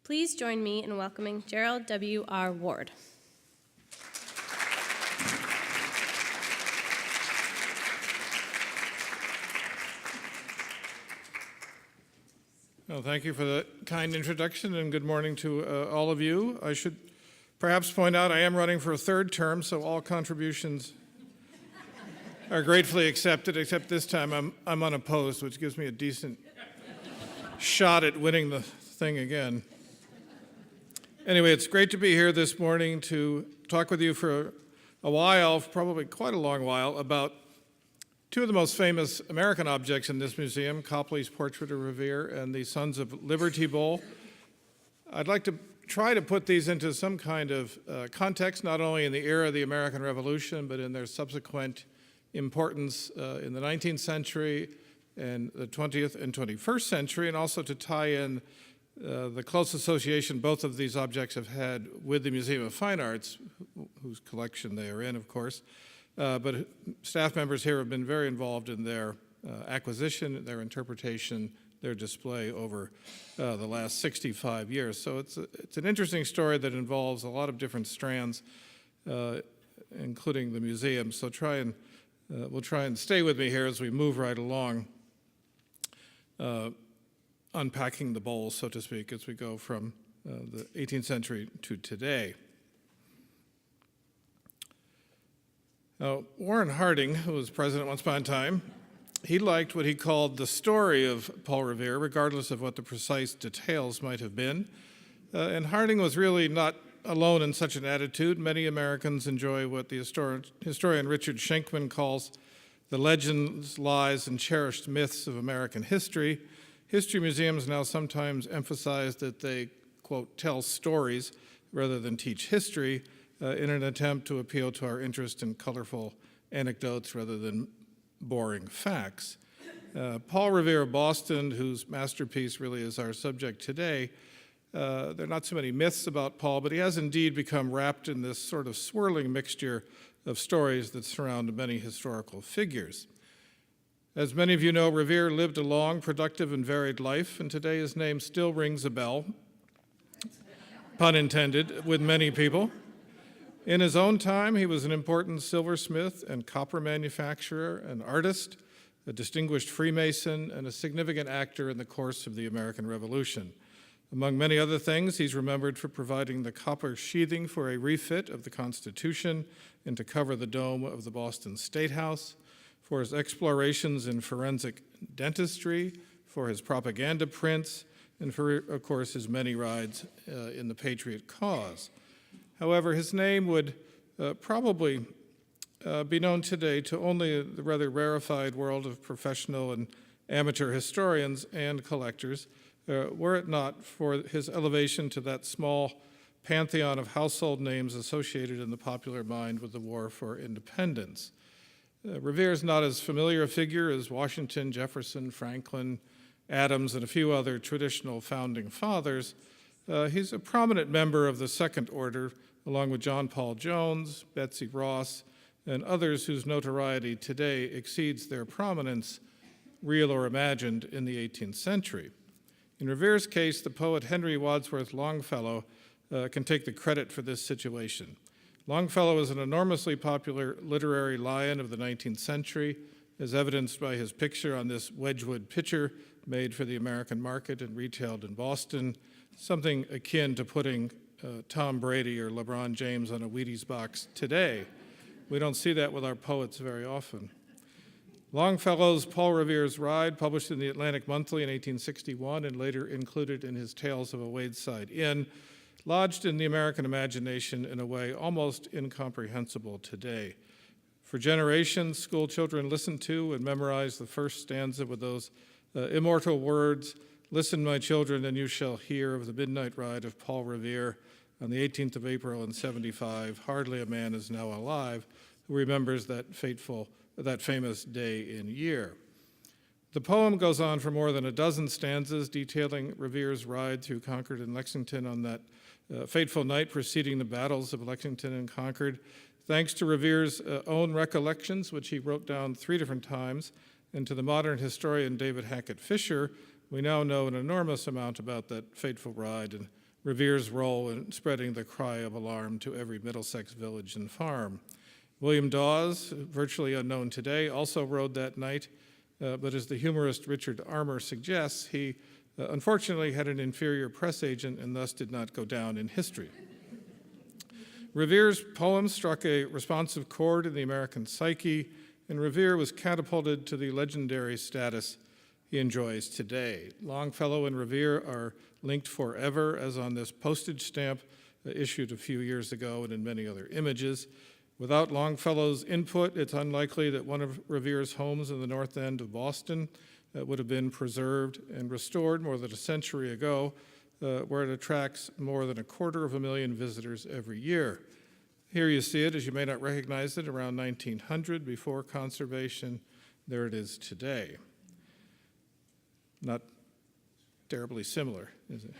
Please join me in welcoming Gerald W.R. Ward. Well, thank you for the kind introduction, and good morning to all of you. I should perhaps point out I am running for a third term, so all contributions are gratefully accepted, except this time I'm unopposed, which gives me a decent shot at winning the thing again. Anyway, it's great to be here this morning to talk with you for a while, probably quite a long while, about two of the most famous American objects in this museum, Copley's portrait of Revere and the Sons of Liberty Bowl. I'd like to try to put these into some kind of context, not only in the era of the American Revolution, but in their subsequent importance in the 19th century and the 20th and 21st century, and also to tie in the close association both of these objects have had with the Museum of Fine Arts, whose collection they are in, of course. But staff members here have been very involved in their acquisition, their interpretation, their display over the last 65 years. So it's an interesting story that involves a lot of different strands, including the museum. So we'll try and stay with me here as we move right along, unpacking the bowl, so to speak, as we go from the 18th century to today. Now, Warren Harding, who was president once upon a time, he liked what he called the story of Paul Revere, regardless of what the precise details might have been. And Harding was really not alone in such an attitude. Many Americans enjoy what the historian Richard Schenkman calls the legends, lies, and cherished myths of American history. History museums now sometimes emphasize that they, quote, tell stories rather than teach history, in an attempt to appeal to our interest in colorful anecdotes rather than boring facts. Paul Revere of Boston, whose masterpiece really is our subject today, there are not so many myths about Paul, but he has indeed become wrapped in this sort of swirling mixture of stories that surround many historical figures. As many of you know, Revere lived a long, productive, and varied life, and today his name still rings a bell, pun intended, with many people. In his own time, he was an important silversmith and copper manufacturer, an artist, a distinguished Freemason, and a significant actor in the course of the American Revolution. Among many other things, he's remembered for providing the copper sheathing for a refit of the Constitution and to cover the dome of the Boston State House, for his explorations in forensic dentistry, for his propaganda prints, and for, of course, his many rides in the Patriot cause. However, his name would probably be known today to only the rather rarefied world of professional and amateur historians and collectors, were it not for his elevation to that small pantheon of household names associated in the popular mind with the War for Independence. Revere is not as familiar a figure as Washington, Jefferson, Franklin, Adams, and a few other traditional founding fathers. He's a prominent member of the Second Order, along with John Paul Jones, Betsy Ross, and others whose notoriety today exceeds their prominence, real or imagined, in the 18th century. In Revere's case, the poet Henry Wadsworth Longfellow can take the credit for this situation. Longfellow is an enormously popular literary lion of the 19th century, as evidenced by his picture on this Wedgwood pitcher made for the American market and retailed in Boston, something akin to putting Tom Brady or LeBron James on a Wheaties box today. We don't see that with our poets very often. Longfellow's Paul Revere's Ride, published in the Atlantic Monthly in 1861 and later included in his Tales of a Wayside Inn, lodged in the American imagination in a way almost incomprehensible today. For generations, school children listened to and memorized the first stanza with those immortal words, "Listen, my children, and you shall hear of the midnight ride of Paul Revere on the 18th of April in 75. Hardly a man is now alive who remembers that famous day in year." The poem goes on for more than a dozen stanzas detailing Revere's ride through Concord and Lexington on that fateful night preceding the battles of Lexington and Concord. Thanks to Revere's own recollections, which he wrote down 3 different times, and to the modern historian David Hackett Fisher, we now know an enormous amount about that fateful ride, and Revere's role in spreading the cry of alarm to every Middlesex village and farm. William Dawes, virtually unknown today, also rode that night, but as the humorist Richard Armour suggests, he unfortunately had an inferior press agent and thus did not go down in history. Revere's poem struck a responsive chord in the American psyche, and Revere was catapulted to the legendary status he enjoys today. Longfellow and Revere are linked forever, as on this postage stamp issued a few years ago and in many other images. Without Longfellow's input, it's unlikely that one of Revere's homes in the north end of Boston would have been preserved and restored more than a century ago, where it attracts more than 250,000 visitors every year. Here you see it, as you may not recognize it, around 1900, before conservation. There it is today. Not terribly similar, is it?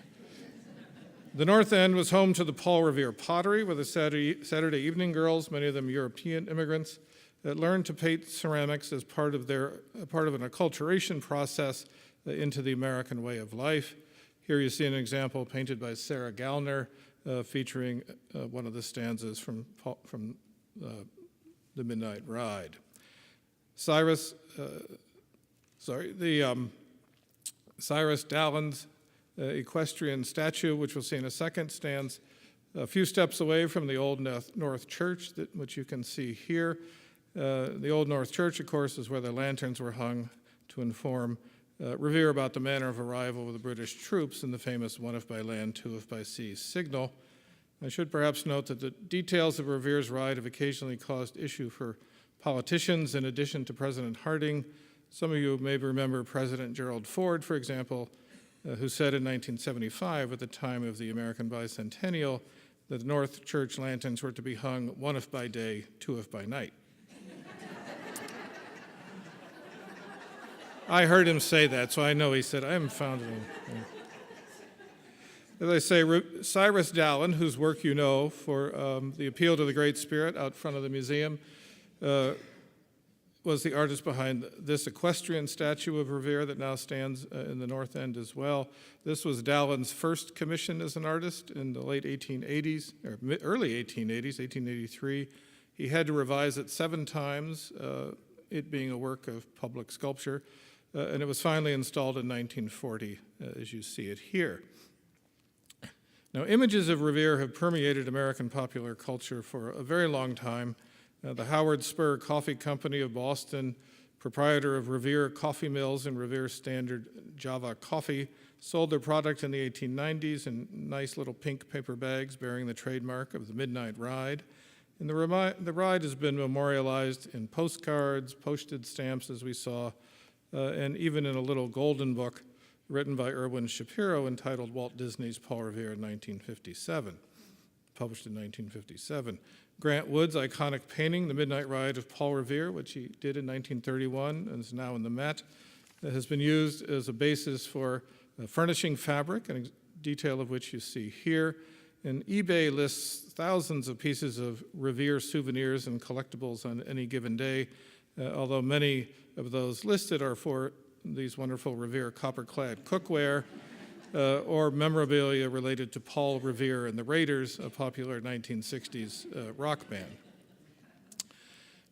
The North End was home to the Paul Revere pottery, where the Saturday evening girls, many of them European immigrants, that learned to paint ceramics as part of an acculturation process into the American way of life. Here you see an example painted by Sarah Gallner, featuring one of the stanzas from The Midnight Ride. Cyrus Dallon's equestrian statue, which we'll see in a second, stands a few steps away from the Old North Church, which you can see here. The Old North Church, of course, is where the lanterns were hung to inform Revere about the manner of arrival of the British troops in the famous one if by land, two if by sea signal. I should perhaps note that the details of Revere's ride have occasionally caused issue for politicians in addition to President Harding. Some of you may remember President Gerald Ford, for example, who said in 1975, at the time of the American bicentennial, that the North Church lanterns were to be hung one if by day, two if by night. I heard him say that, so I know he said, I haven't found it. As I say, Cyrus Dallon, whose work you know for the Appeal to the Great Spirit out front of the museum, was the artist behind this equestrian statue of Revere that now stands in the North End as well. This was Dallon's first commission as an artist in the late 1880s, or early 1880s, 1883. He had to revise it 7 times, it being a work of public sculpture, and it was finally installed in 1940, as you see it here. Now, images of Revere have permeated American popular culture for a very long time. The Howard Spur Coffee Company of Boston, proprietor of Revere Coffee Mills and Revere Standard Java Coffee, sold their product in the 1890s in nice little pink paper bags bearing the trademark of the Midnight Ride. And the ride has been memorialized in postcards, postage stamps, as we saw, and even in a little golden book written by Erwin Shapiro entitled Walt Disney's Paul Revere in 1957, published in 1957. Grant Wood's iconic painting, The Midnight Ride of Paul Revere, which he did in 1931 and is now in the Met, has been used as a basis for furnishing fabric, a detail of which you see here. And eBay lists thousands of pieces of Revere souvenirs and collectibles on any given day, although many of those listed are for these wonderful Revere copper-clad cookware, or memorabilia related to Paul Revere and the Raiders, a popular 1960s rock band.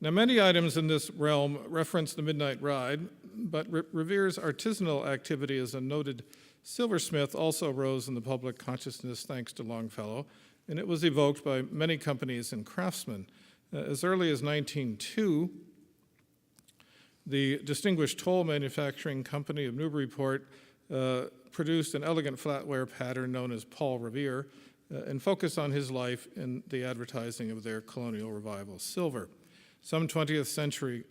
Now, many items in this realm reference the Midnight Ride, but Revere's artisanal activity as a noted silversmith also rose in the public consciousness thanks to Longfellow, and it was evoked by many companies and craftsmen. As early as 1902, the Distinguished Toll Manufacturing Company of Newburyport produced an elegant flatware pattern known as Paul Revere and focused on his life in the advertising of their colonial revival silver. Some 20th century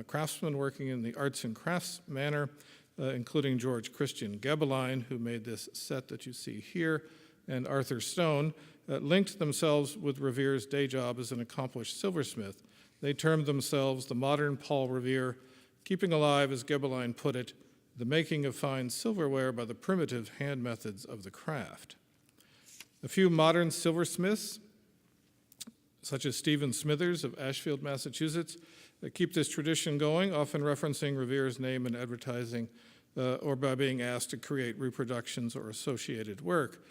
craftsmen working in the arts and crafts manner, including George Christian Gebeline, who made this set that you see here, and Arthur Stone, linked themselves with Revere's day job as an accomplished silversmith. They termed themselves the modern Paul Revere, keeping alive, as Gebeline put it, the making of fine silverware by the primitive hand methods of the craft. A few modern silversmiths, such as Stephen Smithers of Ashfield, Massachusetts, keep this tradition going, often referencing Revere's name in advertising or by being asked to create reproductions or associated work.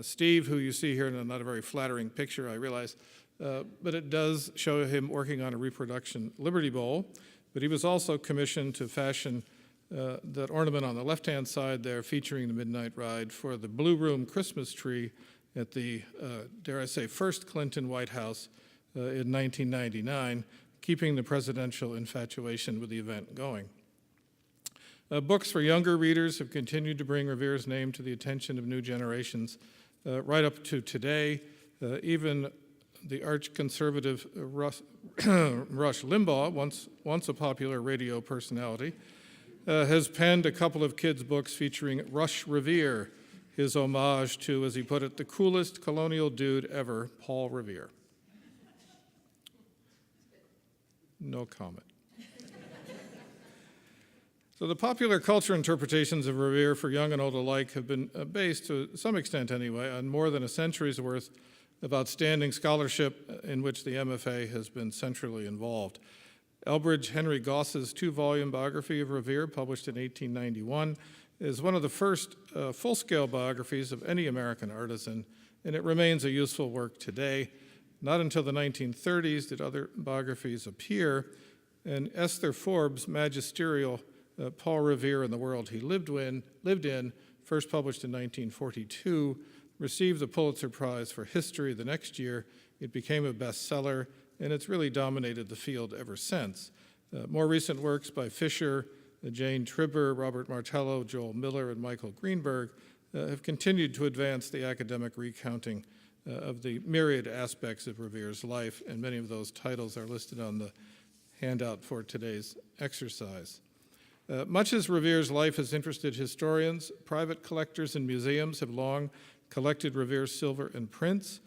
Steve, who you see here in a not a very flattering picture, I realize, but it does show him working on a reproduction Liberty Bowl. But he was also commissioned to fashion that ornament on the left-hand side there featuring the Midnight Ride for the Blue Room Christmas tree at the, dare I say, first Clinton White House in 1999, keeping the presidential infatuation with the event going. Books for younger readers have continued to bring Revere's name to the attention of new generations right up to today. Even the arch-conservative Rush Limbaugh, once a popular radio personality, has penned a couple of kids' books featuring Rush Revere, his homage to, as he put it, the coolest colonial dude ever, Paul Revere. No comment. So the popular culture interpretations of Revere for young and old alike have been based, to some extent anyway, on more than a century's worth of outstanding scholarship in which the MFA has been centrally involved. Elbridge Henry Goss's 2-volume biography of Revere, published in 1891, is one of the first full-scale biographies of any American artisan, and it remains a useful work today. Not until the 1930s did other biographies appear, and Esther Forbes' magisterial Paul Revere and the World He Lived in, first published in 1942, received the Pulitzer Prize for History the next year. It became a bestseller, and it's really dominated the field ever since. More recent works by Fisher, Jane Tribber, Robert Martello, Joel Miller, and Michael Greenberg have continued to advance the academic recounting of the myriad aspects of Revere's life, and many of those titles are listed on the handout for today's exercise. Much as Revere's life has interested historians, private collectors and museums have long collected Revere's silver and prints.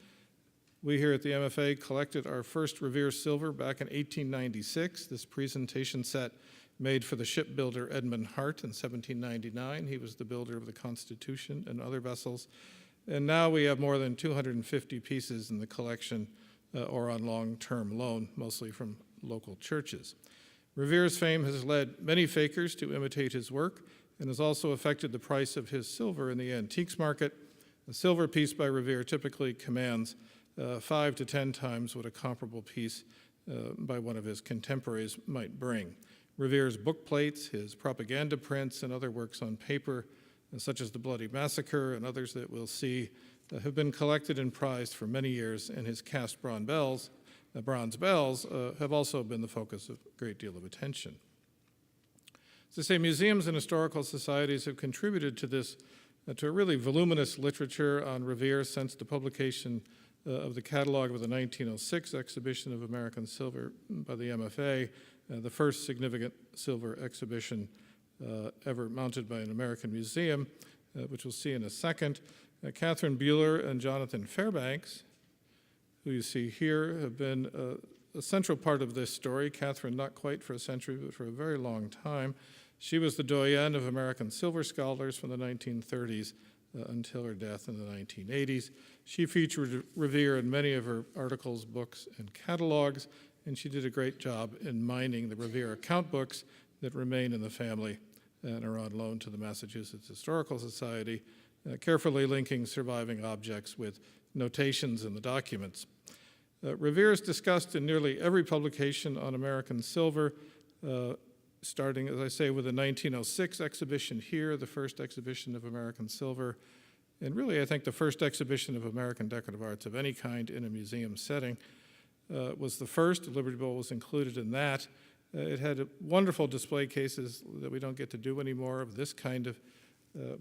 We here at the MFA collected our first Revere silver back in 1896, this presentation set made for the shipbuilder Edmund Hart in 1799. He was the builder of the Constitution and other vessels. And now we have more than 250 pieces in the collection or on long-term loan, mostly from local churches. Revere's fame has led many fakers to imitate his work and has also affected the price of his silver in the antiques market. A silver piece by Revere typically commands 5 to 10 times what a comparable piece by one of his contemporaries might bring. Revere's book plates, his propaganda prints, and other works on paper, such as The Bloody Massacre and others that we'll see, have been collected and prized for many years, and his cast bronze bells have also been the focus of a great deal of attention. As I say, museums and historical societies have contributed to this, to a really voluminous literature on Revere since the publication of the catalog of the 1906 exhibition of American silver by the MFA, the first significant silver exhibition ever mounted by an American museum, which we'll see in a second. Katharine Buehler and Jonathan Fairbanks, who you see here, have been a central part of this story. Katharine, not quite for a century, but for a very long time. She was the doyenne of American silver scholars from the 1930s until her death in the 1980s. She featured Revere in many of her articles, books, and catalogs, and she did a great job in mining the Revere account books that remain in the family and are on loan to the Massachusetts Historical Society, carefully linking surviving objects with notations in the documents. Revere is discussed in nearly every publication on American silver, starting, as I say, with the 1906 exhibition here, the first exhibition of American silver, and really, I think, the first exhibition of American decorative arts of any kind in a museum setting was the first. The Liberty Bowl was included in that. It had wonderful display cases that we don't get to do anymore of this kind of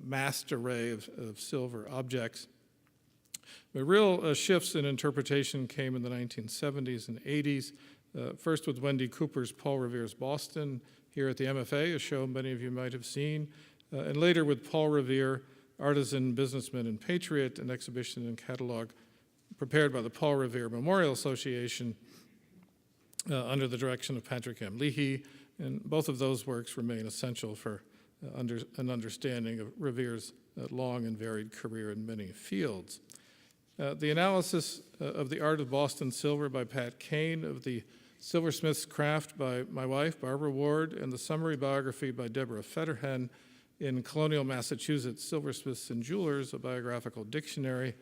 massed array of silver objects. The real shifts in interpretation came in the 1970s and 80s, first with Wendy Cooper's Paul Revere's Boston here at the MFA, a show many of you might have seen, and later with Paul Revere, artisan, businessman, and patriot, an exhibition and catalog prepared by the Paul Revere Memorial Association under the direction of Patrick M. Leahy, and both of those works remain essential for an understanding of Revere's long and varied career in many fields. The analysis of the art of Boston silver by Pat Kane, of the silversmith's craft by my wife, Barbara Ward, and the summary biography by Deborah Fetterhen in Colonial Massachusetts Silversmiths and Jewelers, a biographical dictionary,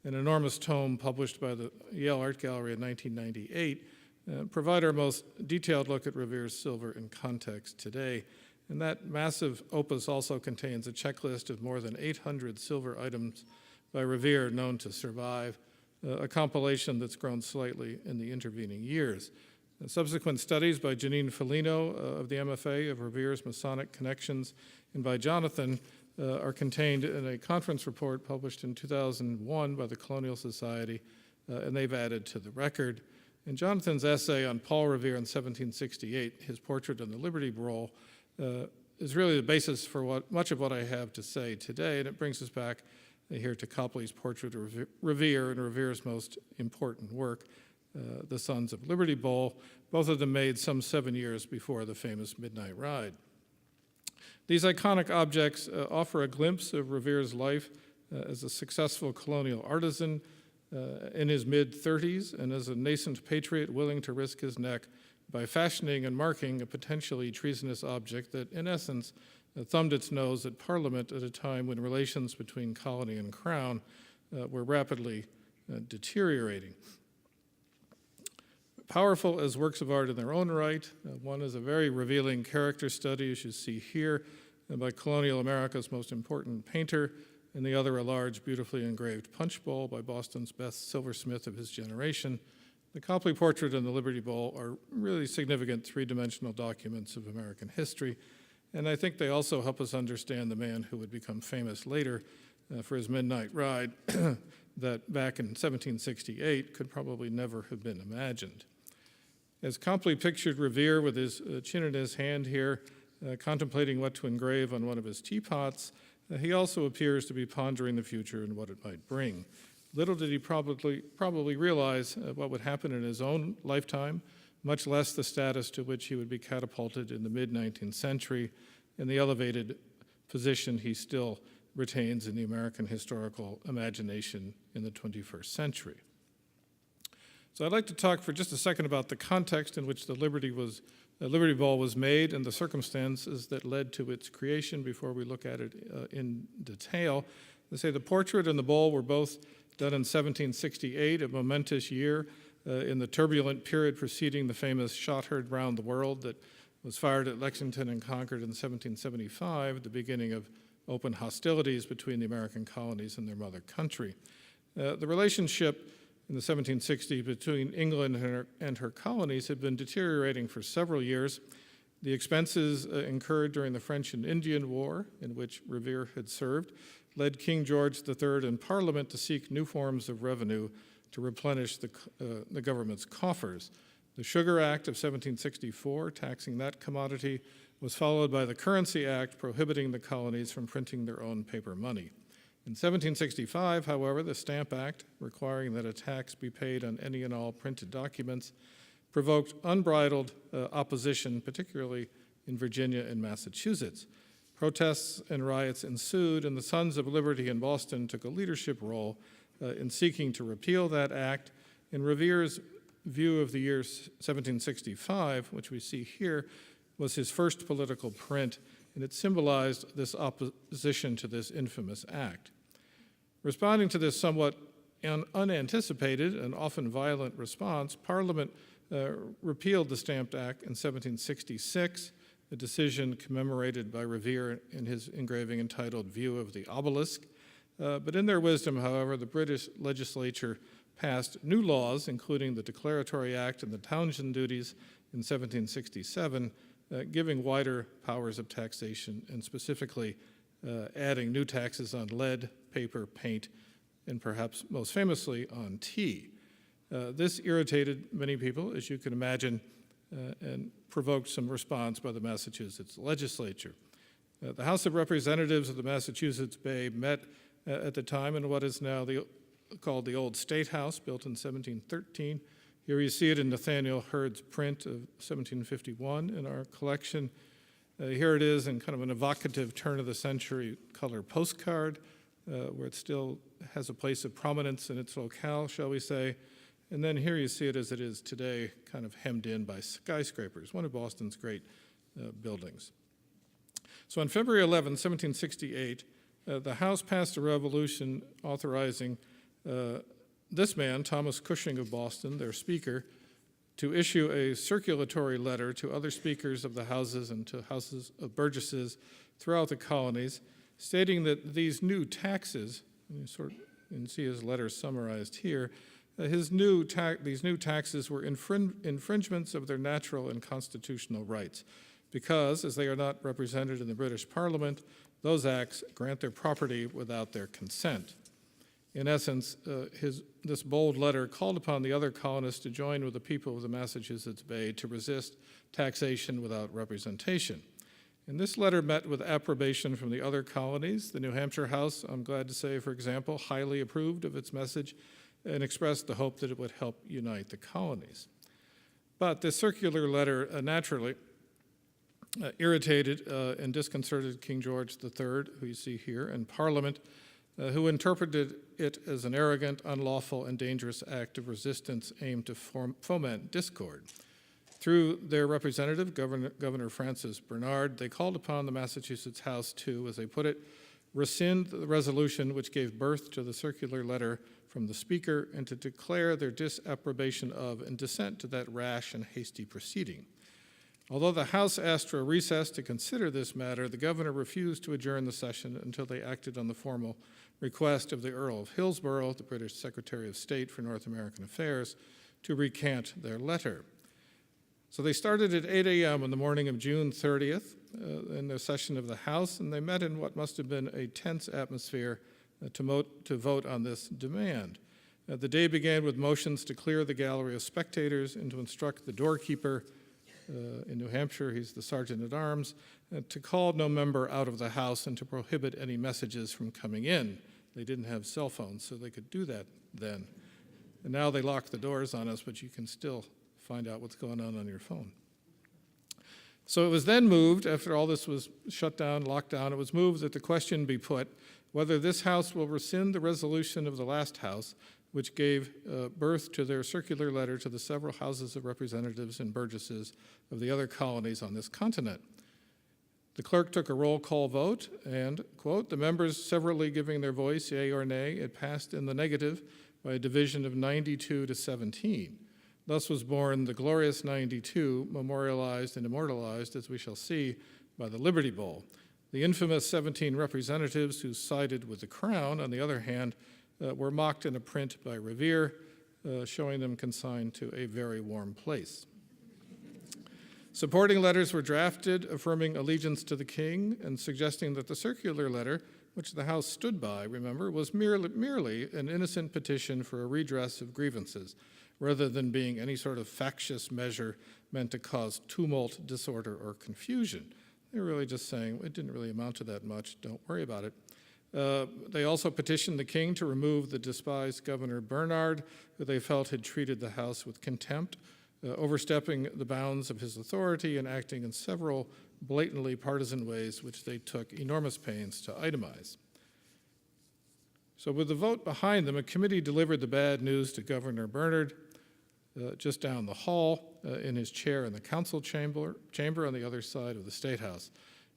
an enormous tome published by the Yale Art Gallery in 1998, provide our most detailed look at Revere's silver in context today. And that massive opus also contains a checklist of more than 800 silver items by Revere known to survive, a compilation that's grown slightly in the intervening years. Subsequent studies by Janine Foligno of the MFA of Revere's Masonic connections and by Jonathan are contained in a conference report published in 2001 by the Colonial Society, and they've added to the record. And Jonathan's essay on Paul Revere in 1768, his portrait on the Liberty Roll, is really the basis for much of what I have to say today, and it brings us back here to Copley's portrait of Revere and Revere's most important work, The Sons of Liberty Bowl, both of them made some 7 years before the famous Midnight Ride. These iconic objects offer a glimpse of Revere's life as a successful colonial artisan in his mid-30s and as a nascent patriot willing to risk his neck by fashioning and marking a potentially treasonous object that, in essence, thumbed its nose at Parliament at a time when relations between colony and crown were rapidly deteriorating. Powerful as works of art in their own right, one is a very revealing character study, as you see here, by colonial America's most important painter, and the other a large, beautifully engraved punch bowl by Boston's best silversmith of his generation. The Copley portrait and the Liberty Bowl are really significant three-dimensional documents of American history, and I think they also help us understand the man who would become famous later for his midnight ride that back in 1768 could probably never have been imagined. As Copley pictured Revere with his chin in his hand here, contemplating what to engrave on one of his teapots, he also appears to be pondering the future and what it might bring. Little did he probably realize what would happen in his own lifetime, much less the status to which he would be catapulted in the mid-19th century and the elevated position he still retains in the American historical imagination in the 21st century. So I'd like to talk for just a second about the context in which the Liberty Bowl was made and the circumstances that led to its creation before we look at it in detail. They say the portrait and the bowl were both done in 1768, a momentous year in the turbulent period preceding the famous shot heard round the world that was fired at Lexington and Concord in 1775, the beginning of open hostilities between the American colonies and their mother country. The relationship in the 1760s between England and her colonies had been deteriorating for several years. The expenses incurred during the French and Indian War, in which Revere had served, led King George III and Parliament to seek new forms of revenue to replenish the government's coffers. The Sugar Act of 1764, taxing that commodity, was followed by the Currency Act, prohibiting the colonies from printing their own paper money. In 1765, however, the Stamp Act, requiring that a tax be paid on any and all printed documents, provoked unbridled opposition, particularly in Virginia and Massachusetts. Protests and riots ensued, and the Sons of Liberty in Boston took a leadership role in seeking to repeal that act. In Revere's view of the year 1765, which we see here, was his first political print, and it symbolized this opposition to this infamous act. Responding to this somewhat unanticipated and often violent response, Parliament repealed the Stamp Act in 1766, a decision commemorated by Revere in his engraving entitled View of the Obelisk. But in their wisdom, however, the British legislature passed new laws, including the Declaratory Act and the Townshend Duties in 1767, giving wider powers of taxation and specifically adding new taxes on lead, paper, paint, and perhaps most famously on tea. This irritated many people, as you can imagine, and provoked some response by the Massachusetts Legislature. The House of Representatives of the Massachusetts Bay met at the time in what is now called the Old State House, built in 1713. Here you see it in Nathaniel Hurd's print of 1751 in our collection. Here it is in kind of an evocative turn-of-the-century color postcard, where it still has a place of prominence in its locale, shall we say. And then here you see it as it is today, kind of hemmed in by skyscrapers, one of Boston's great buildings. So on February 11, 1768, the House passed a resolution authorizing this man, Thomas Cushing of Boston, their speaker, to issue a circulatory letter to other speakers of the houses and to houses of burgesses throughout the colonies, stating that these new taxes, you can see his letter summarized here, these new taxes were infringements of their natural and constitutional rights, because, as they are not represented in the British Parliament, those acts grant their property without their consent. In essence, this bold letter called upon the other colonists to join with the people of the Massachusetts Bay to resist taxation without representation. And this letter met with approbation from the other colonies. The New Hampshire House, I'm glad to say, for example, highly approved of its message and expressed the hope that it would help unite the colonies. But this circular letter naturally irritated and disconcerted King George III, who you see here, and Parliament, who interpreted it as an arrogant, unlawful, and dangerous act of resistance aimed to foment discord. Through their representative, Governor Francis Bernard, they called upon the Massachusetts House to, as they put it, rescind the resolution which gave birth to the circular letter from the Speaker and to declare their disapprobation of and dissent to that rash and hasty proceeding. Although the House asked for a recess to consider this matter, the governor refused to adjourn the session until they acted on the formal request of the Earl of Hillsborough, the British Secretary of State for North American Affairs, to recant their letter. So they started at 8 a.m. on the morning of June 30th in their session of the House, and they met in what must have been a tense atmosphere to vote on this demand. The day began with motions to clear the gallery of spectators and to instruct the doorkeeper in New Hampshire, he's the sergeant-at-arms, to call no member out of the House and to prohibit any messages from coming in. They didn't have cell phones, so they could do that then. And now they lock the doors on us, but you can still find out what's going on your phone. So it was then moved, after all this was shut down, locked down, it was moved that the question be put whether this House will rescind the resolution of the last House, which gave birth to their circular letter to the several houses of representatives and burgesses of the other colonies on this continent. The clerk took a roll call vote and, quote, the members severally giving their voice, yea or nay, it passed in the negative by a division of 92 to 17. Thus was born the glorious 92, memorialized and immortalized, as we shall see, by the Liberty Bowl. The infamous 17 representatives who sided with the Crown, on the other hand, were mocked in a print by Revere, showing them consigned to a very warm place. Supporting letters were drafted affirming allegiance to the king and suggesting that the circular letter, which the House stood by, remember, was merely an innocent petition for a redress of grievances, rather than being any sort of factious measure meant to cause tumult, disorder, or confusion. They were really just saying, it didn't really amount to that much, don't worry about it. They also petitioned the king to remove the despised Governor Bernard, who they felt had treated the House with contempt, overstepping the bounds of his authority and acting in several blatantly partisan ways, which they took enormous pains to itemize. So with the vote behind them, a committee delivered the bad news to Governor Bernard just down the hall in his chair in the council chamber on the other side of the State House.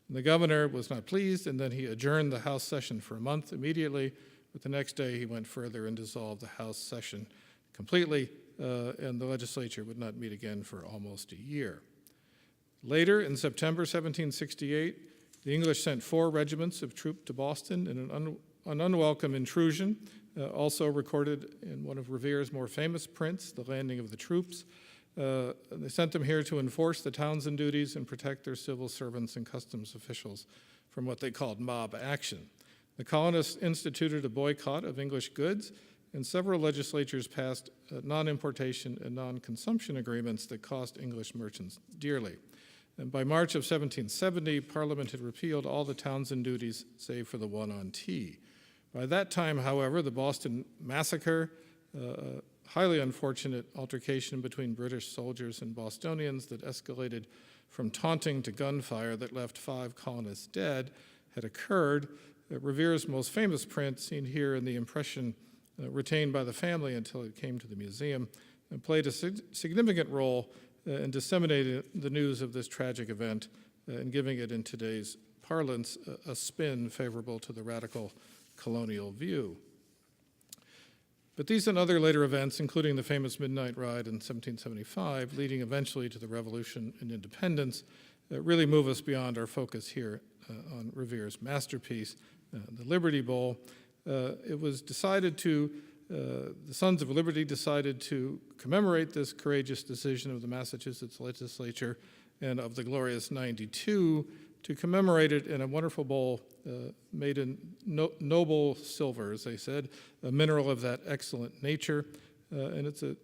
And the governor was not pleased, and then he adjourned the House session for a month immediately, but the next day he went further and dissolved the House session completely, and the legislature would not meet again for almost a year. Later, in September 1768, the English sent 4 regiments of troops to Boston in an unwelcome intrusion, also recorded in one of Revere's more famous prints, The Landing of the Troops. They sent them here to enforce the Townsend duties and protect their civil servants and customs officials from what they called mob action. The colonists instituted a boycott of English goods, and several legislatures passed non-importation and non-consumption agreements that cost English merchants dearly. And by March of 1770, Parliament had repealed all the Townsend duties, save for the one on tea. By that time, however, the Boston Massacre, a highly unfortunate altercation between British soldiers and Bostonians that escalated from taunting to gunfire that left 5 colonists dead, had occurred. Revere's most famous print, seen here in the impression retained by the family until it came to the museum, played a significant role in disseminating the news of this tragic event and giving it in today's parlance, a spin favorable to the radical colonial view. But these and other later events, including the famous Midnight Ride in 1775, leading eventually to the Revolution and independence, really move us beyond our focus here on Revere's masterpiece, the Liberty Bowl. It was decided to, the Sons of Liberty decided to commemorate this courageous decision of the Massachusetts Legislature and of the glorious 92, to commemorate it in a wonderful bowl made in noble silver, as they said, a mineral of that excellent nature. And it's a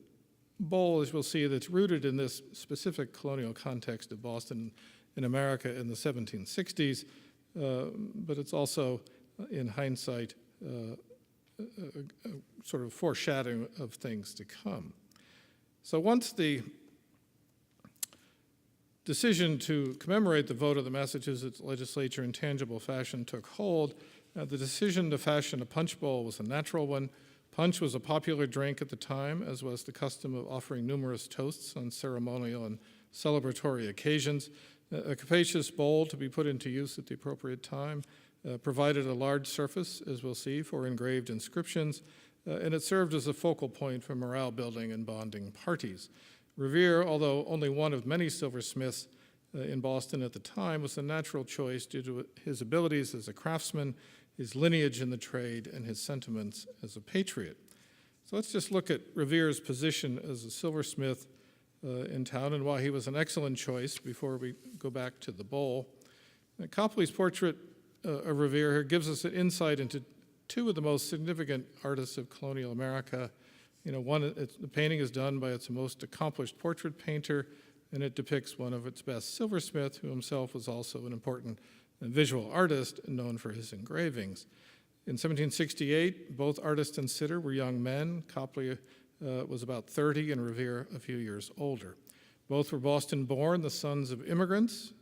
bowl, as we'll see, that's rooted in this specific colonial context of Boston in America in the 1760s, but it's also, in hindsight, a sort of foreshadowing of things to come. So once the decision to commemorate the vote of the Massachusetts Legislature in tangible fashion took hold, the decision to fashion a punch bowl was a natural one. Punch was a popular drink at the time, as was the custom of offering numerous toasts on ceremonial and celebratory occasions. A capacious bowl to be put into use at the appropriate time provided a large surface, as we'll see, for engraved inscriptions, and it served as a focal point for morale building and bonding parties. Revere, although only one of many silversmiths in Boston at the time, was a natural choice due to his abilities as a craftsman, his lineage in the trade, and his sentiments as a patriot. So let's just look at Revere's position as a silversmith in town and why he was an excellent choice before we go back to the bowl. Copley's portrait of Revere here gives us an insight into two of the most significant artists of colonial America. You know, the painting is done by its most accomplished portrait painter, and it depicts one of its best silversmith, who himself was also an important visual artist known for his engravings. In 1768, both artist and sitter were young men. Copley was about 30 and Revere a few years older. Both were Boston-born, the sons of immigrants,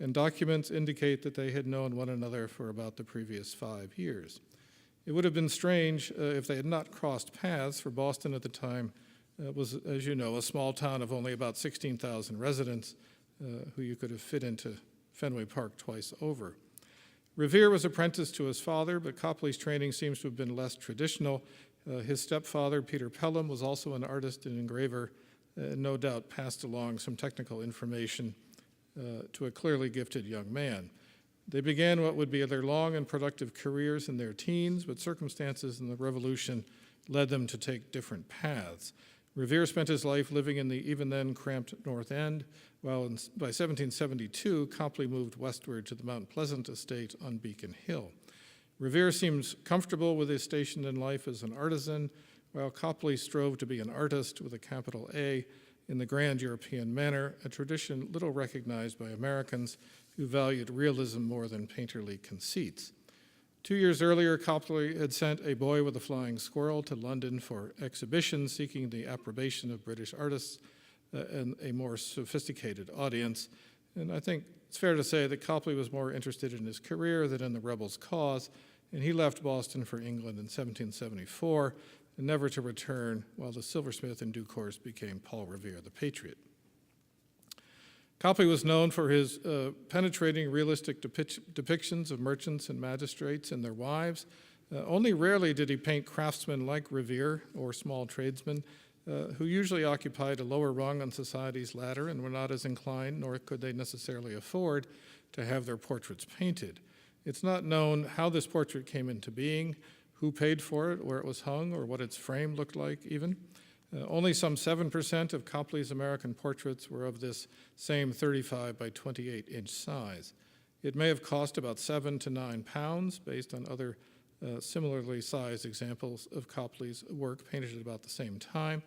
and documents indicate that they had known one another for about the previous 5 years. It would have been strange if they had not crossed paths, for Boston at the time was, as you know, a small town of only about 16,000 residents who you could have fit into Fenway Park twice over. Revere was apprenticed to his father, but Copley's training seems to have been less traditional. His stepfather, Peter Pelham, was also an artist and engraver, and no doubt passed along some technical information to a clearly gifted young man. They began what would be their long and productive careers in their teens, but circumstances in the Revolution led them to take different paths. Revere spent his life living in the even then cramped North End, while by 1772, Copley moved westward to the Mount Pleasant estate on Beacon Hill. Revere seems comfortable with his station in life as an artisan, while Copley strove to be an artist with a capital A in the grand European manner, a tradition little recognized by Americans who valued realism more than painterly conceits. 2 years earlier, Copley had sent A Boy with a Flying Squirrel to London for exhibition, seeking the approbation of British artists and a more sophisticated audience. And I think it's fair to say that Copley was more interested in his career than in the rebels' cause, and he left Boston for England in 1774, and never to return, while the silversmith in due course became Paul Revere, the patriot. Copley was known for his penetrating, realistic depictions of merchants and magistrates and their wives. Only rarely did he paint craftsmen like Revere or small tradesmen, who usually occupied a lower rung on society's ladder and were not as inclined, nor could they necessarily afford, to have their portraits painted. It's not known how this portrait came into being, who paid for it, where it was hung, or what its frame looked like even. Only some 7% of Copley's American portraits were of this same 35 by 28 inch size. It may have cost about £7 to £9 based on other similarly sized examples of Copley's work painted at about the same time.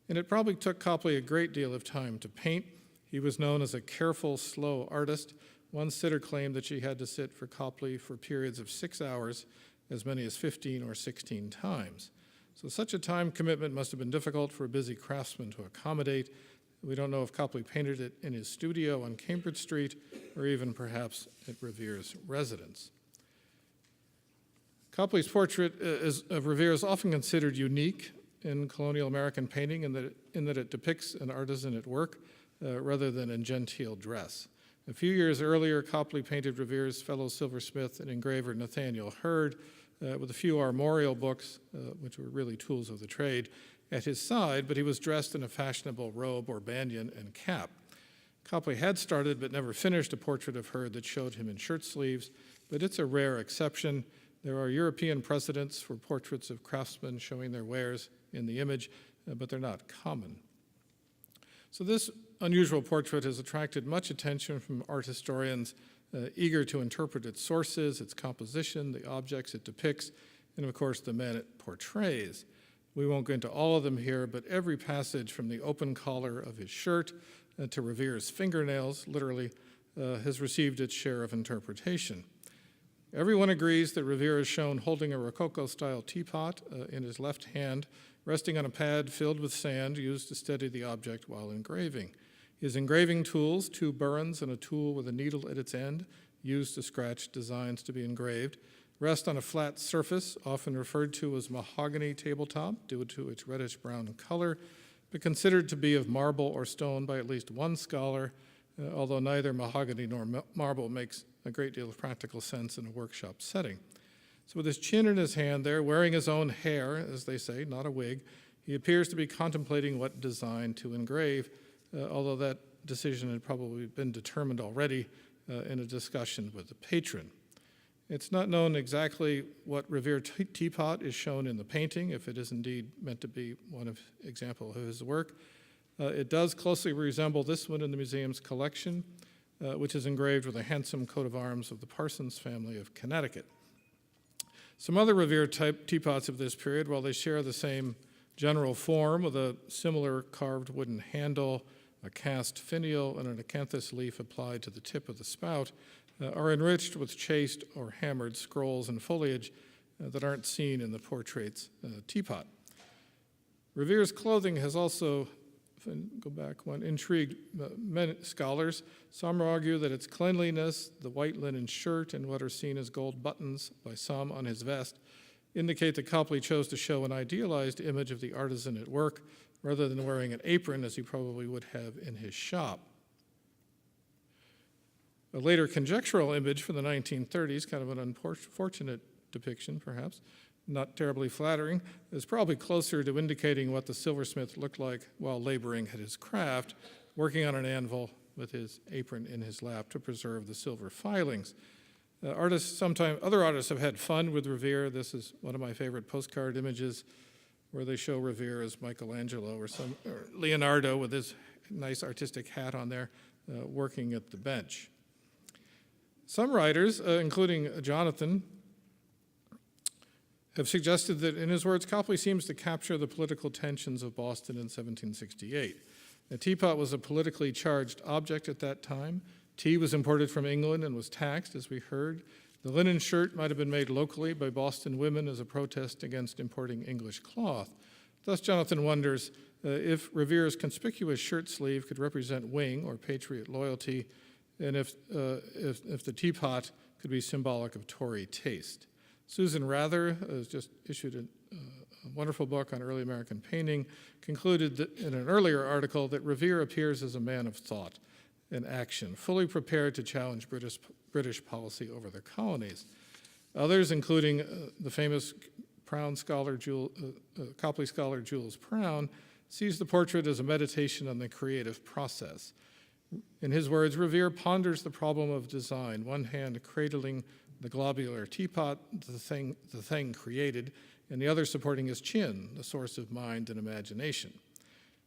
And it probably took Copley a great deal of time to paint. He was known as a careful, slow artist. One sitter claimed that she had to sit for Copley for periods of 6 hours, as many as 15 or 16 times. So such a time commitment must have been difficult for a busy craftsman to accommodate. We don't know if Copley painted it in his studio on Cambridge Street or even perhaps at Revere's residence. Copley's portrait of Revere is often considered unique in colonial American painting in that it depicts an artisan at work rather than in genteel dress. A few years earlier, Copley painted Revere's fellow silversmith and engraver Nathaniel Hurd with a few armorial books, which were really tools of the trade, at his side, but he was dressed in a fashionable robe or banyan and cap. Copley had started but never finished a portrait of Hurd that showed him in shirt sleeves, but it's a rare exception. There are European precedents for portraits of craftsmen showing their wares in the image, but they're not common. So this unusual portrait has attracted much attention from art historians eager to interpret its sources, its composition, the objects it depicts, and of course the men it portrays. We won't go into all of them here, but every passage from the open collar of his shirt to Revere's fingernails, literally, has received its share of interpretation. Everyone agrees that Revere is shown holding a Rococo-style teapot in his left hand, resting on a pad filled with sand used to steady the object while engraving. His engraving tools, 2 burins and a tool with a needle at its end, used to scratch designs to be engraved, rest on a flat surface, often referred to as mahogany tabletop due to its reddish-brown color, but considered to be of marble or stone by at least one scholar, although neither mahogany nor marble makes a great deal of practical sense in a workshop setting. So with his chin in his hand there, wearing his own hair, as they say, not a wig, he appears to be contemplating what design to engrave, although that decision had probably been determined already in a discussion with the patron. It's not known exactly what Revere teapot is shown in the painting, if it is indeed meant to be one example of his work. It does closely resemble this one in the museum's collection, which is engraved with a handsome coat of arms of the Parsons family of Connecticut. Some other Revere type teapots of this period, while they share the same general form with a similar carved wooden handle, a cast finial, and an acanthus leaf applied to the tip of the spout, are enriched with chased or hammered scrolls and foliage that aren't seen in the portrait's teapot. Revere's clothing has also, if I go back one, intrigued many scholars. Some argue that its cleanliness, the white linen shirt, and what are seen as gold buttons by some on his vest indicate that Copley chose to show an idealized image of the artisan at work rather than wearing an apron as he probably would have in his shop. A later conjectural image from the 1930s, kind of an unfortunate depiction perhaps, not terribly flattering, is probably closer to indicating what the silversmith looked like while laboring at his craft, working on an anvil with his apron in his lap to preserve the silver filings. Other artists have had fun with Revere. This is one of my favorite postcard images where they show Revere as Michelangelo or Leonardo with his nice artistic hat on there, working at the bench. Some writers, including Jonathan, have suggested that, in his words, Copley seems to capture the political tensions of Boston in 1768. A teapot was a politically charged object at that time. Tea was imported from England and was taxed, as we heard. The linen shirt might have been made locally by Boston women as a protest against importing English cloth. Thus, Jonathan wonders if Revere's conspicuous shirt sleeve could represent wing or patriot loyalty, and if the teapot could be symbolic of Tory taste. Susan Rather has just issued a wonderful book on early American painting, concluded that in an earlier article that Revere appears as a man of thought and action, fully prepared to challenge British policy over the colonies. Others, including the famous Copley scholar Jules Prown, sees the portrait as a meditation on the creative process. In his words, Revere ponders the problem of design, one hand cradling the globular teapot, the thing created, and the other supporting his chin, the source of mind and imagination.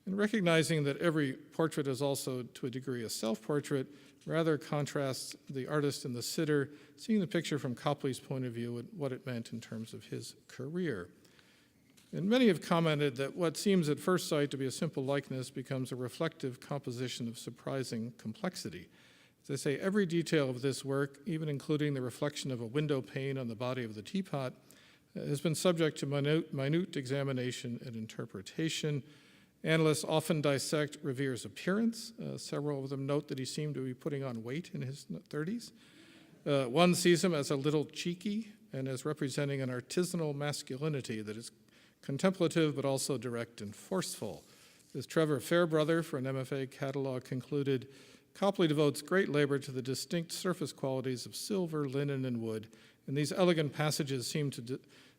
And recognizing that every portrait is also, to a degree, a self-portrait, rather contrasts the artist and the sitter, seeing the picture from Copley's point of view and what it meant in terms of his career. And many have commented that what seems at first sight to be a simple likeness becomes a reflective composition of surprising complexity. As I say, every detail of this work, even including the reflection of a window pane on the body of the teapot, has been subject to minute examination and interpretation. Analysts often dissect Revere's appearance. Several of them note that he seemed to be putting on weight in his 30s. One sees him as a little cheeky and as representing an artisanal masculinity that is contemplative but also direct and forceful. As Trevor Fairbrother for an MFA catalog concluded, Copley devotes great labor to the distinct surface qualities of silver, linen, and wood, and these elegant passages seem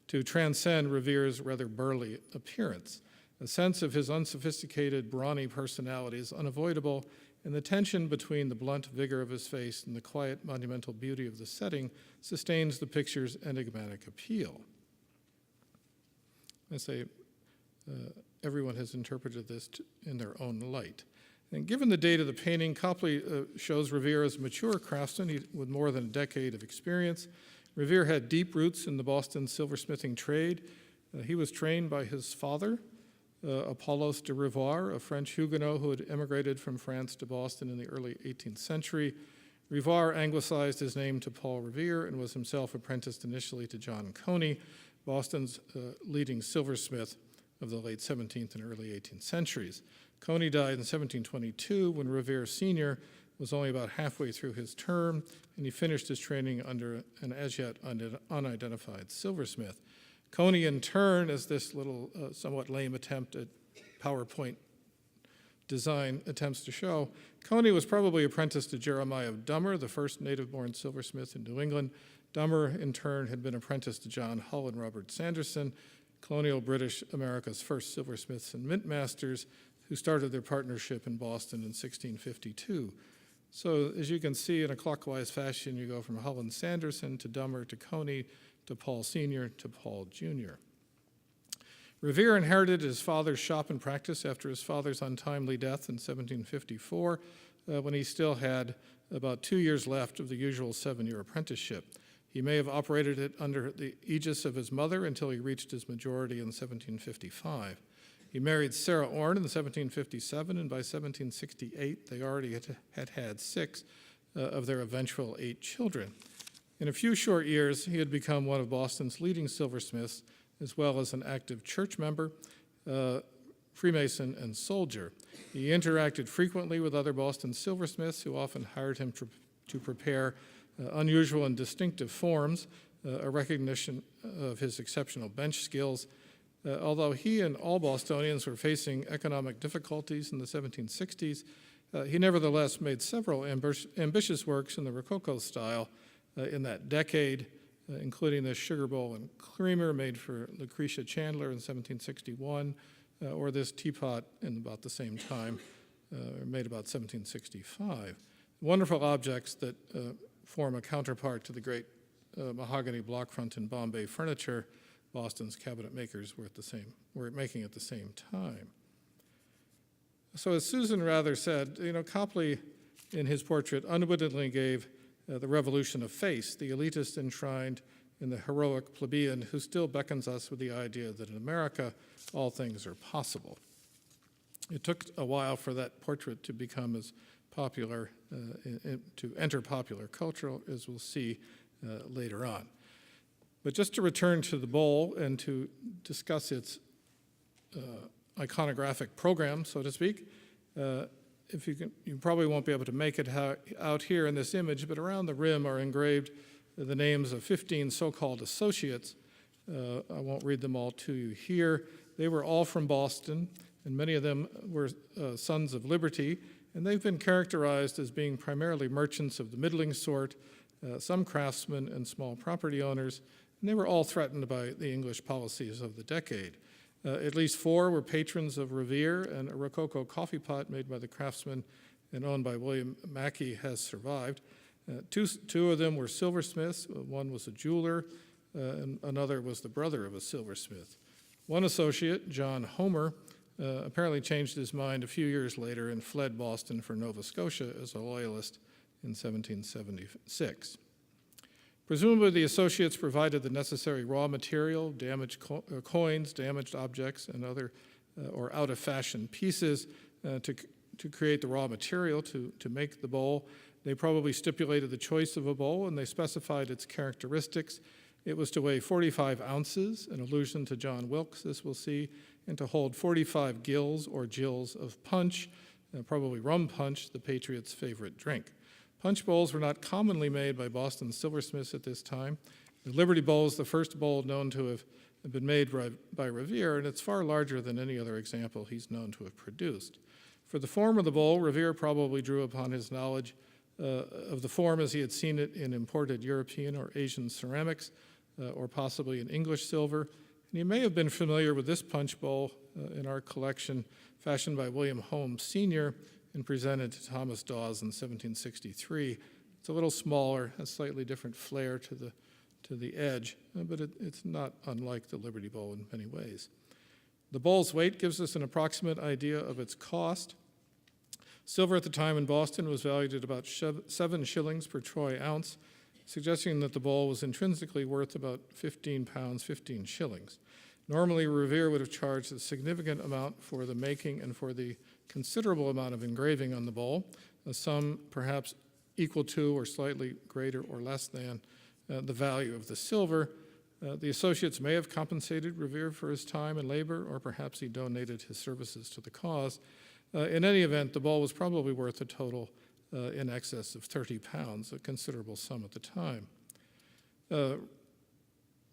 to transcend Revere's rather burly appearance. A sense of his unsophisticated, brawny personality is unavoidable, and the tension between the blunt vigor of his face and the quiet, monumental beauty of the setting sustains the picture's enigmatic appeal. I say, everyone has interpreted this in their own light. And given the date of the painting, Copley shows Revere as a mature craftsman with more than a decade of experience. Revere had deep roots in the Boston silversmithing trade. He was trained by his father, Apollos de Revere, a French Huguenot who had emigrated from France to Boston in the early 18th century. Revere anglicized his name to Paul Revere and was himself apprenticed initially to John Coney, Boston's leading silversmith of the late 17th and early 18th centuries. Coney died in 1722 when Revere Sr. was only about halfway through his term, and he finished his training under an as yet unidentified silversmith. Coney, in turn, as this little somewhat lame attempt at PowerPoint design attempts to show, Coney was probably apprenticed to Jeremiah of Dummer, the first native-born silversmith in New England. Dummer, in turn, had been apprenticed to John Hull and Robert Sanderson, colonial British America's first silversmiths and mint masters, who started their partnership in Boston in 1652. So as you can see, in a clockwise fashion, you go from Hull and Sanderson to Dummer to Coney to Paul Sr. to Paul Jr. Revere inherited his father's shop and practice after his father's untimely death in 1754, when he still had about 2 years left of the usual 7-year apprenticeship. He may have operated it under the aegis of his mother until he reached his majority in 1755. He married Sarah Orne in 1757, and by 1768, they already had 6 of their eventual 8 children. In a few short years, he had become one of Boston's leading silversmiths, as well as an active church member, Freemason, and soldier. He interacted frequently with other Boston silversmiths who often hired him to prepare unusual and distinctive forms, a recognition of his exceptional bench skills. Although he and all Bostonians were facing economic difficulties in the 1760s, he nevertheless made several ambitious works in the Rococo style in that decade, including this sugar bowl and creamer made for Lucretia Chandler in 1761, or this teapot in about the same time, made about 1765. Wonderful objects that form a counterpart to the great mahogany block front and Bombay furniture Boston's cabinet makers were making at the same time. So as Susan Rather said, Copley in his portrait unwittingly gave the revolution of face, the elitist enshrined in the heroic plebeian who still beckons us with the idea that in America, all things are possible. It took a while for that portrait to become as popular, to enter popular culture, as we'll see later on. But just to return to the bowl and to discuss its iconographic program, so to speak, you probably won't be able to make it out here in this image, but around the rim are engraved the names of 15 so-called associates. I won't read them all to you here. They were all from Boston, and many of them were sons of liberty, and they've been characterized as being primarily merchants of the middling sort, some craftsmen and small property owners, and they were all threatened by the English policies of the decade. At least 4 were patrons of Revere, and a Rococo coffee pot made by the craftsman and owned by William Mackey has survived. Two of them were silversmiths. One was a jeweler, and another was the brother of a silversmith. One associate, John Homer, apparently changed his mind a few years later and fled Boston for Nova Scotia as a loyalist in 1776. Presumably, the associates provided the necessary raw material, damaged coins, damaged objects, and other or out-of-fashion pieces to create the raw material to make the bowl. They probably stipulated the choice of a bowl, and they specified its characteristics. It was to weigh 45 ounces, an allusion to John Wilkes, as we'll see, and to hold 45 gills or gills of punch, probably rum punch, the Patriots' favorite drink. Punch bowls were not commonly made by Boston silversmiths at this time. The Liberty Bowl is the first bowl known to have been made by Revere, and it's far larger than any other example he's known to have produced. For the form of the bowl, Revere probably drew upon his knowledge of the form as he had seen it in imported European or Asian ceramics, or possibly in English silver. And he may have been familiar with this punch bowl in our collection, fashioned by William Holmes Sr. and presented to Thomas Dawes in 1763. It's a little smaller, has slightly different flair to the edge, but it's not unlike the Liberty Bowl in many ways. The bowl's weight gives us an approximate idea of its cost. Silver at the time in Boston was valued at about 7 shillings per troy ounce, suggesting that the bowl was intrinsically worth about 15 pounds, 15 shillings. Normally, Revere would have charged a significant amount for the making and for the considerable amount of engraving on the bowl, a sum perhaps equal to or slightly greater or less than the value of the silver. The associates may have compensated Revere for his time and labor, or perhaps he donated his services to the cause. In any event, the bowl was probably worth a total in excess of 30 pounds, a considerable sum at the time.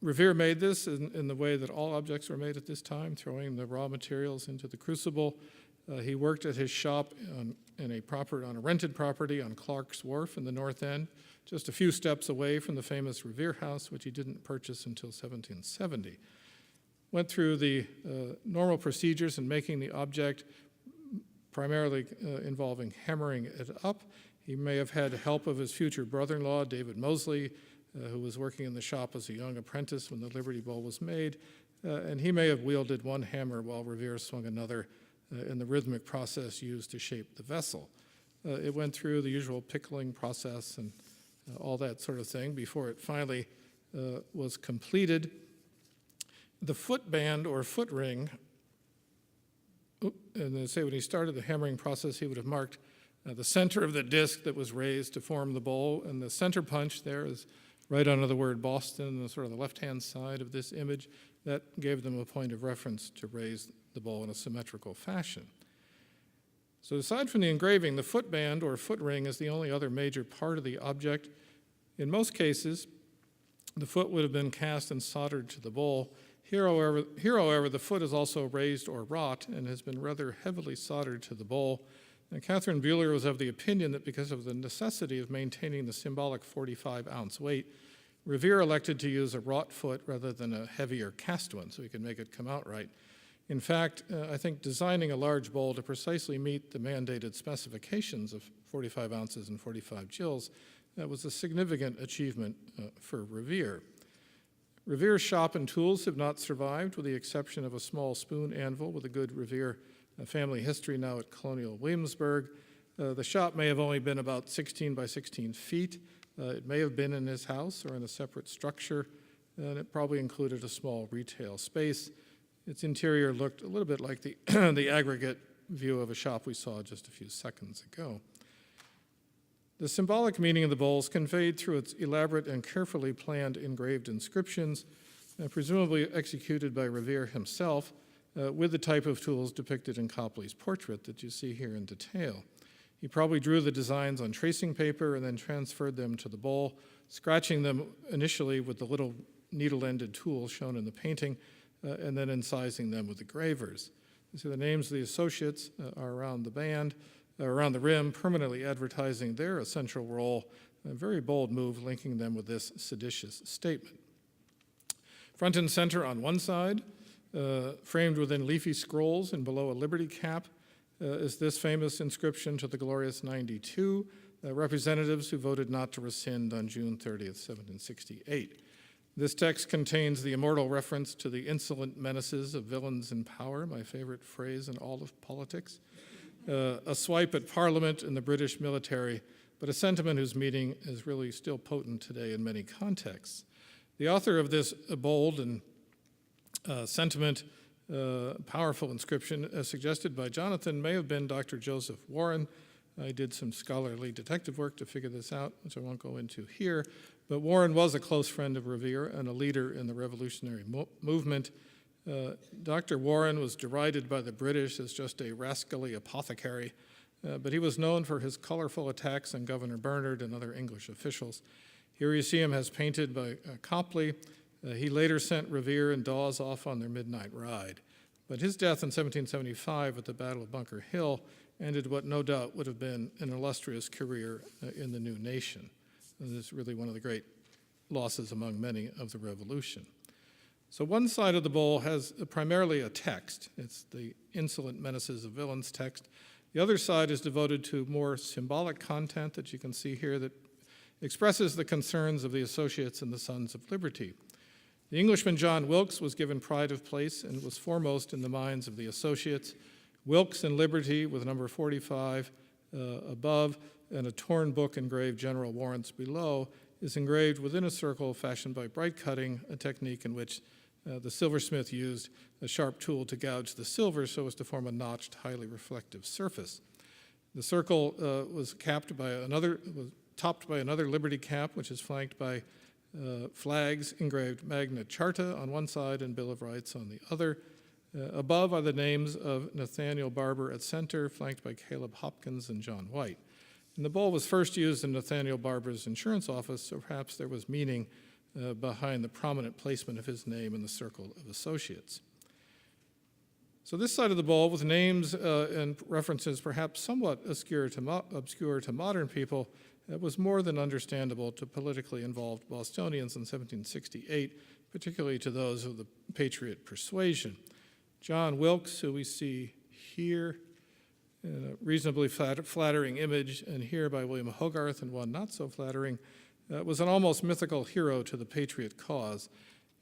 Revere made this in the way that all objects were made at this time, throwing the raw materials into the crucible. He worked at his shop on a rented property on Clark's Wharf in the North End, just a few steps away from the famous Revere House, which he didn't purchase until 1770. Went through the normal procedures in making the object, primarily involving hammering it up. He may have had help of his future brother-in-law, David Mosley, who was working in the shop as a young apprentice when the Liberty Bowl was made, and he may have wielded one hammer while Revere swung another in the rhythmic process used to shape the vessel. It went through the usual pickling process and all that sort of thing before it finally was completed. The foot band or foot ring, and they say when he started the hammering process, he would have marked the center of the disc that was raised to form the bowl, and the center punch there is right under the word Boston, the sort of the left-hand side of this image. That gave them a point of reference to raise the bowl in a symmetrical fashion. So aside from the engraving, the foot band or foot ring is the only other major part of the object. In most cases, the foot would have been cast and soldered to the bowl. Here, however, the foot is also raised or wrought and has been rather heavily soldered to the bowl. And Katharine Buehler was of the opinion that because of the necessity of maintaining the symbolic 45-ounce weight, Revere elected to use a wrought foot rather than a heavier cast one so he could make it come out right. In fact, I think designing a large bowl to precisely meet the mandated specifications of 45 ounces and 45 gills, that was a significant achievement for Revere. Revere's shop and tools have not survived, with the exception of a small spoon anvil with a good Revere family history now at colonial Williamsburg. The shop may have only been about 16 by 16 feet. It may have been in his house or in a separate structure, and it probably included a small retail space. Its interior looked a little bit like the, the aggregate view of a shop we saw just a few seconds ago. The symbolic meaning of the bowls conveyed through its elaborate and carefully planned engraved inscriptions, presumably executed by Revere himself, with the type of tools depicted in Copley's portrait that you see here in detail. He probably drew the designs on tracing paper and then transferred them to the bowl, scratching them initially with the little needle-ended tool shown in the painting, and then incising them with the gravers. You see the names of the associates are around the band, around the rim, permanently advertising their essential role, a very bold move linking them with this seditious statement. Front and center on one side, framed within leafy scrolls and below a liberty cap, is this famous inscription to the glorious 92 representatives who voted not to rescind on June 30th, 1768. This text contains the immortal reference to the insolent menaces of villains in power, my favorite phrase in all of politics, a swipe at Parliament and the British military, but a sentiment whose meaning is really still potent today in many contexts. The author of this bold and powerful inscription, as suggested by Jonathan, may have been Dr. Joseph Warren. I did some scholarly detective work to figure this out, which I won't go into here, but Warren was a close friend of Revere and a leader in the revolutionary movement. Dr. Warren was derided by the British as just a rascally apothecary, but he was known for his colorful attacks on Governor Bernard and other English officials. Here you see him as painted by Copley. He later sent Revere and Dawes off on their midnight ride. But his death in 1775 at the Battle of Bunker Hill ended what no doubt would have been an illustrious career in the new nation. And this is really one of the great losses among many of the Revolution. So one side of the bowl has primarily a text. It's the insolent menaces of villains text. The other side is devoted to more symbolic content that you can see here that expresses the concerns of the associates and the Sons of Liberty. The Englishman John Wilkes was given pride of place and was foremost in the minds of the associates. Wilkes and Liberty with number 45 above and a torn book engraved general warrants below is engraved within a circle fashioned by bright cutting, a technique in which the silversmith used a sharp tool to gouge the silver so as to form a notched, highly reflective surface. The circle was topped by another Liberty cap, which is flanked by flags engraved Magna Carta on one side and Bill of Rights on the other. Above are the names of Nathaniel Barber at center, flanked by Caleb Hopkins and John White. And the bowl was first used in Nathaniel Barber's insurance office, so perhaps there was meaning behind the prominent placement of his name in the circle of associates. So this side of the bowl, with names and references perhaps somewhat obscure to modern people, was more than understandable to politically involved Bostonians in 1768, particularly to those of the Patriot persuasion. John Wilkes, who we see here in a reasonably flattering image, and here by William Hogarth in one not so flattering, was an almost mythical hero to the Patriot cause.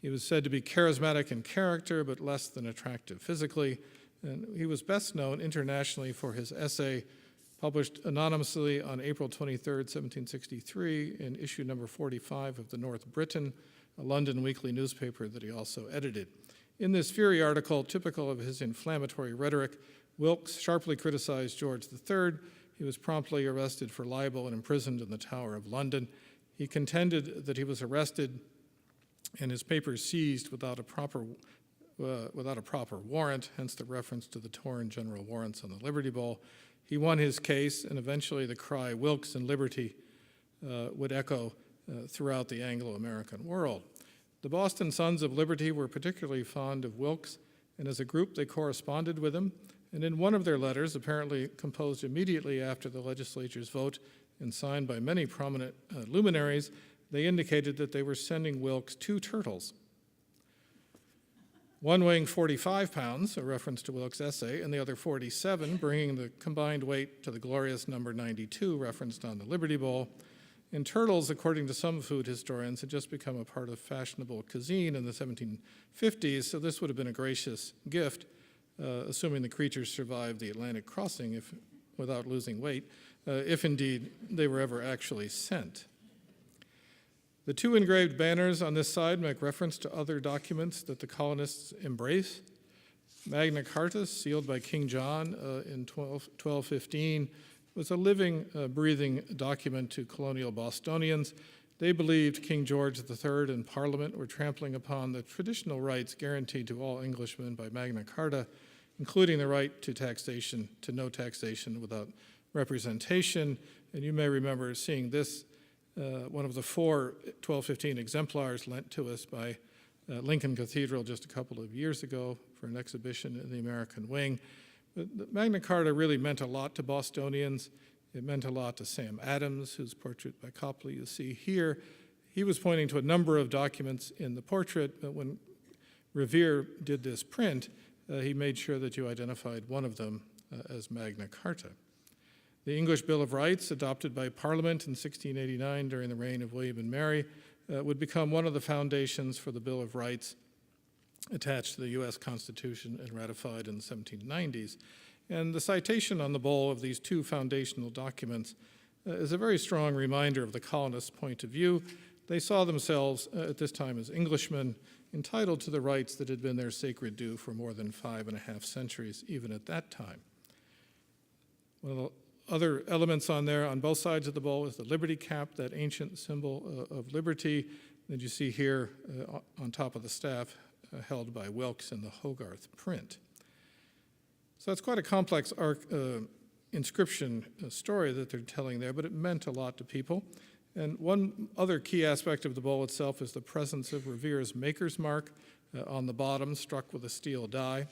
He was said to be charismatic in character, but less than attractive physically, and he was best known internationally for his essay published anonymously on April 23, 1763, in issue number 45 of the North Briton, a London weekly newspaper that he also edited. In this Fury article, typical of his inflammatory rhetoric, Wilkes sharply criticized George III. He was promptly arrested for libel and imprisoned in the Tower of London. He contended that he was arrested and his papers seized without a proper warrant, hence the reference to the torn general warrants on the Liberty Bowl. He won his case, and eventually the cry, Wilkes and Liberty, would echo throughout the Anglo-American world. The Boston Sons of Liberty were particularly fond of Wilkes, and as a group they corresponded with him. And in one of their letters, apparently composed immediately after the legislature's vote and signed by many prominent luminaries, they indicated that they were sending Wilkes 2 turtles, one weighing 45 pounds, a reference to Wilkes' essay, and the other 47, bringing the combined weight to the glorious number 92, referenced on the Liberty Bowl. And turtles, according to some food historians, had just become a part of fashionable cuisine in the 1750s, so this would have been a gracious gift, assuming the creatures survived the Atlantic crossing without losing weight, if indeed they were ever actually sent. The 2 engraved banners on this side make reference to other documents that the colonists embrace. Magna Carta, sealed by King John in 1215, was a living, breathing document to colonial Bostonians. They believed King George III and Parliament were trampling upon the traditional rights guaranteed to all Englishmen by Magna Carta, including the right to taxation, to no taxation without representation. And you may remember seeing this, one of the 4 1215 exemplars lent to us by Lincoln Cathedral just a couple of years ago for an exhibition in the American Wing. But Magna Carta really meant a lot to Bostonians. It meant a lot to Sam Adams, whose portrait by Copley you see here. He was pointing to a number of documents in the portrait, but when Revere did this print, he made sure that you identified one of them as Magna Carta. The English Bill of Rights, adopted by Parliament in 1689 during the reign of William and Mary, would become one of the foundations for the Bill of Rights attached to the U.S. Constitution and ratified in the 1790s. And the citation on the bowl of these 2 foundational documents is a very strong reminder of the colonists' point of view. They saw themselves at this time as Englishmen, entitled to the rights that had been their sacred due for more than 5.5 centuries, even at that time. One of the other elements on there on both sides of the bowl is the Liberty cap, that ancient symbol of liberty that you see here on top of the staff, held by Wilkes in the Hogarth print. So it's quite a complex inscription story that they're telling there, but it meant a lot to people. And one other key aspect of the bowl itself is the presence of Revere's maker's mark on the bottom, struck with a steel die.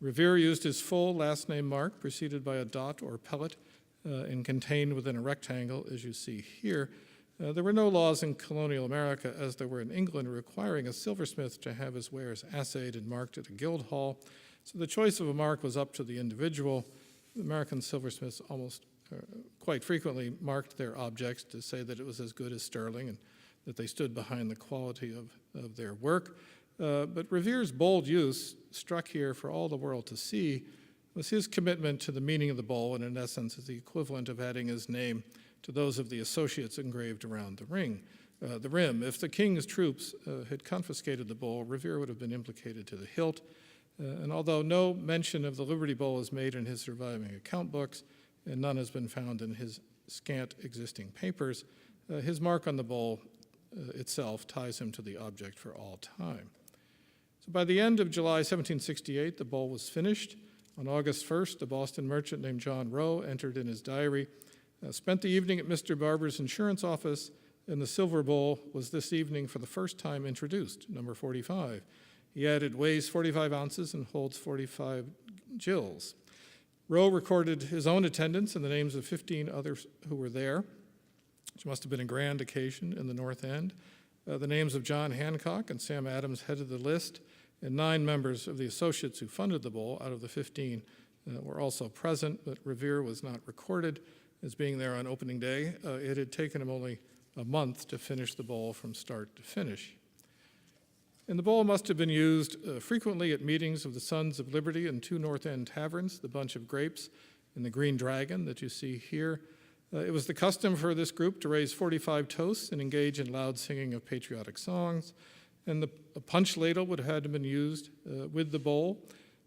Revere used his full last name mark, preceded by a dot or pellet, and contained within a rectangle, as you see here. There were no laws in colonial America, as there were in England, requiring a silversmith to have his wares assayed and marked at a guild hall. So the choice of a mark was up to the individual. American silversmiths quite frequently marked their objects to say that it was as good as sterling and that they stood behind the quality of their work. But Revere's bold use, struck here for all the world to see, was his commitment to the meaning of the bowl, and in essence is the equivalent of adding his name to those of the associates engraved around the rim. If the king's troops had confiscated the bowl, Revere would have been implicated to the hilt. And although no mention of the Liberty Bowl is made in his surviving account books, and none has been found in his scant existing papers, his mark on the bowl itself ties him to the object for all time. So by the end of July 1768, the bowl was finished. On August 1st, a Boston merchant named John Rowe entered in his diary, spent the evening at Mr. Barber's insurance office, and the silver bowl was this evening for the first time introduced, number 45. He added, weighs 45 ounces and holds 45 gills. Rowe recorded his own attendance and the names of 15 others who were there, which must have been a grand occasion in the North End. The names of John Hancock and Sam Adams headed the list, and 9 members of the associates who funded the bowl out of the 15 were also present, but Revere was not recorded as being there on opening day. It had taken him only a month to finish the bowl from start to finish. And the bowl must have been used frequently at meetings of the Sons of Liberty and 2 North End taverns, the Bunch of Grapes and the Green Dragon that you see here. It was the custom for this group to raise 45 toasts and engage in loud singing of patriotic songs. And a punch ladle would have had to been used with the bowl.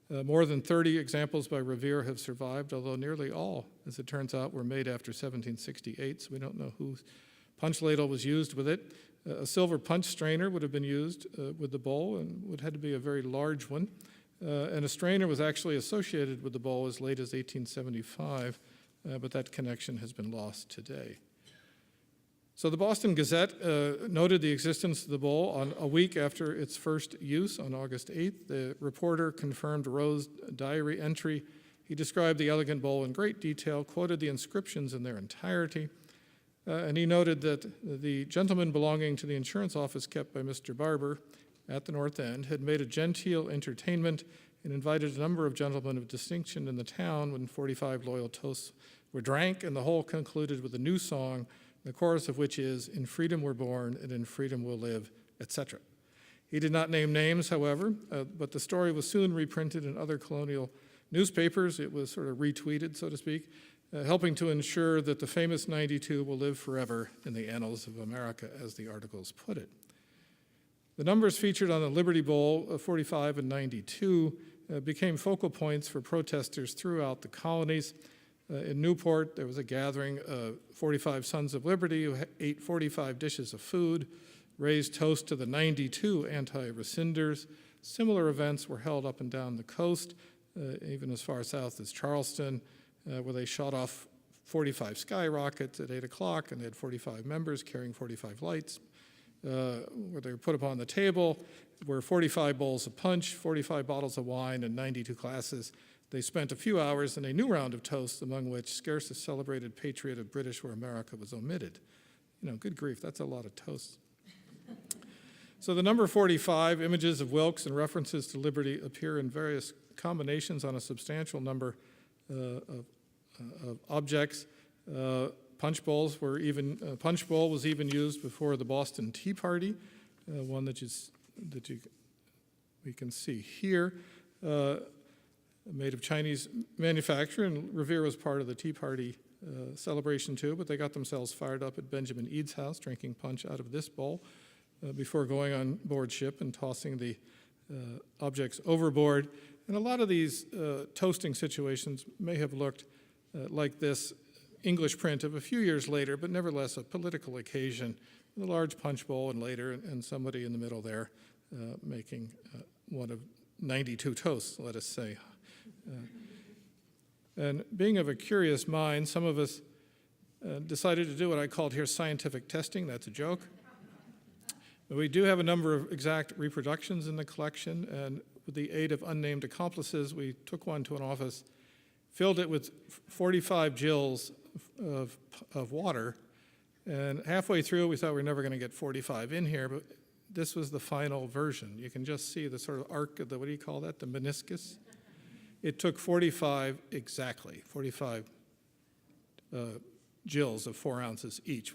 More than 30 examples by Revere have survived, although nearly all, as it turns out, were made after 1768, so we don't know whose punch ladle was used with it. A silver punch strainer would have been used with the bowl and would have to be a very large one. And a strainer was actually associated with the bowl as late as 1875, but that connection has been lost today. So the Boston Gazette noted the existence of the bowl on a week after its first use on August 8th. The reporter confirmed Rowe's diary entry. He described the elegant bowl in great detail, quoted the inscriptions in their entirety, and he noted that the gentleman belonging to the insurance office kept by Mr. Barber at the North End had made a genteel entertainment and invited a number of gentlemen of distinction in the town when 45 loyal toasts were drank, and the whole concluded with a new song, the chorus of which is, "In freedom we're born, and in freedom we'll live," etc. He did not name names, however, but the story was soon reprinted in other colonial newspapers. It was sort of retweeted, so to speak, helping to ensure that the famous 92 will live forever in the annals of America, as the articles put it. The numbers featured on the Liberty Bowl of 45 and 92 became focal points for protesters throughout the colonies. In Newport, there was a gathering of 45 Sons of Liberty who ate 45 dishes of food, raised toast to the 92 anti-rescinders. Similar events were held up and down the coast, even as far south as Charleston, where they shot off 45 skyrockets at 8 o'clock, and they had 45 members carrying 45 lights, where they were put upon the table were 45 bowls of punch, 45 bottles of wine, and 92 glasses. They spent a few hours in a new round of toasts, among which scarce a celebrated patriot of British or America was omitted. You know, good grief, that's a lot of toasts. So the number 45, images of Wilkes and references to liberty, appear in various combinations on a substantial number of objects. Punch bowl was even used before the Boston Tea Party, one that we can see here, made of Chinese manufacture, and Revere was part of the Tea Party celebration too, but they got themselves fired up at Benjamin Eads' house, drinking punch out of this bowl before going on board ship and tossing the objects overboard. And a lot of these toasting situations may have looked like this English print of a few years later, but nevertheless a political occasion, a large punch bowl and later, and somebody in the middle there making one of 92 toasts, let us say. And being of a curious mind, some of us decided to do what I called here scientific testing. That's a joke. But we do have a number of exact reproductions in the collection, and with the aid of unnamed accomplices, we took one to an office, filled it with 45 gills of water, and halfway through we thought we were never going to get 45 in here, but this was the final version. You can just see the sort of arc of the, what do you call that, the meniscus? It took 45 exactly, 45 gills of 4 ounces each.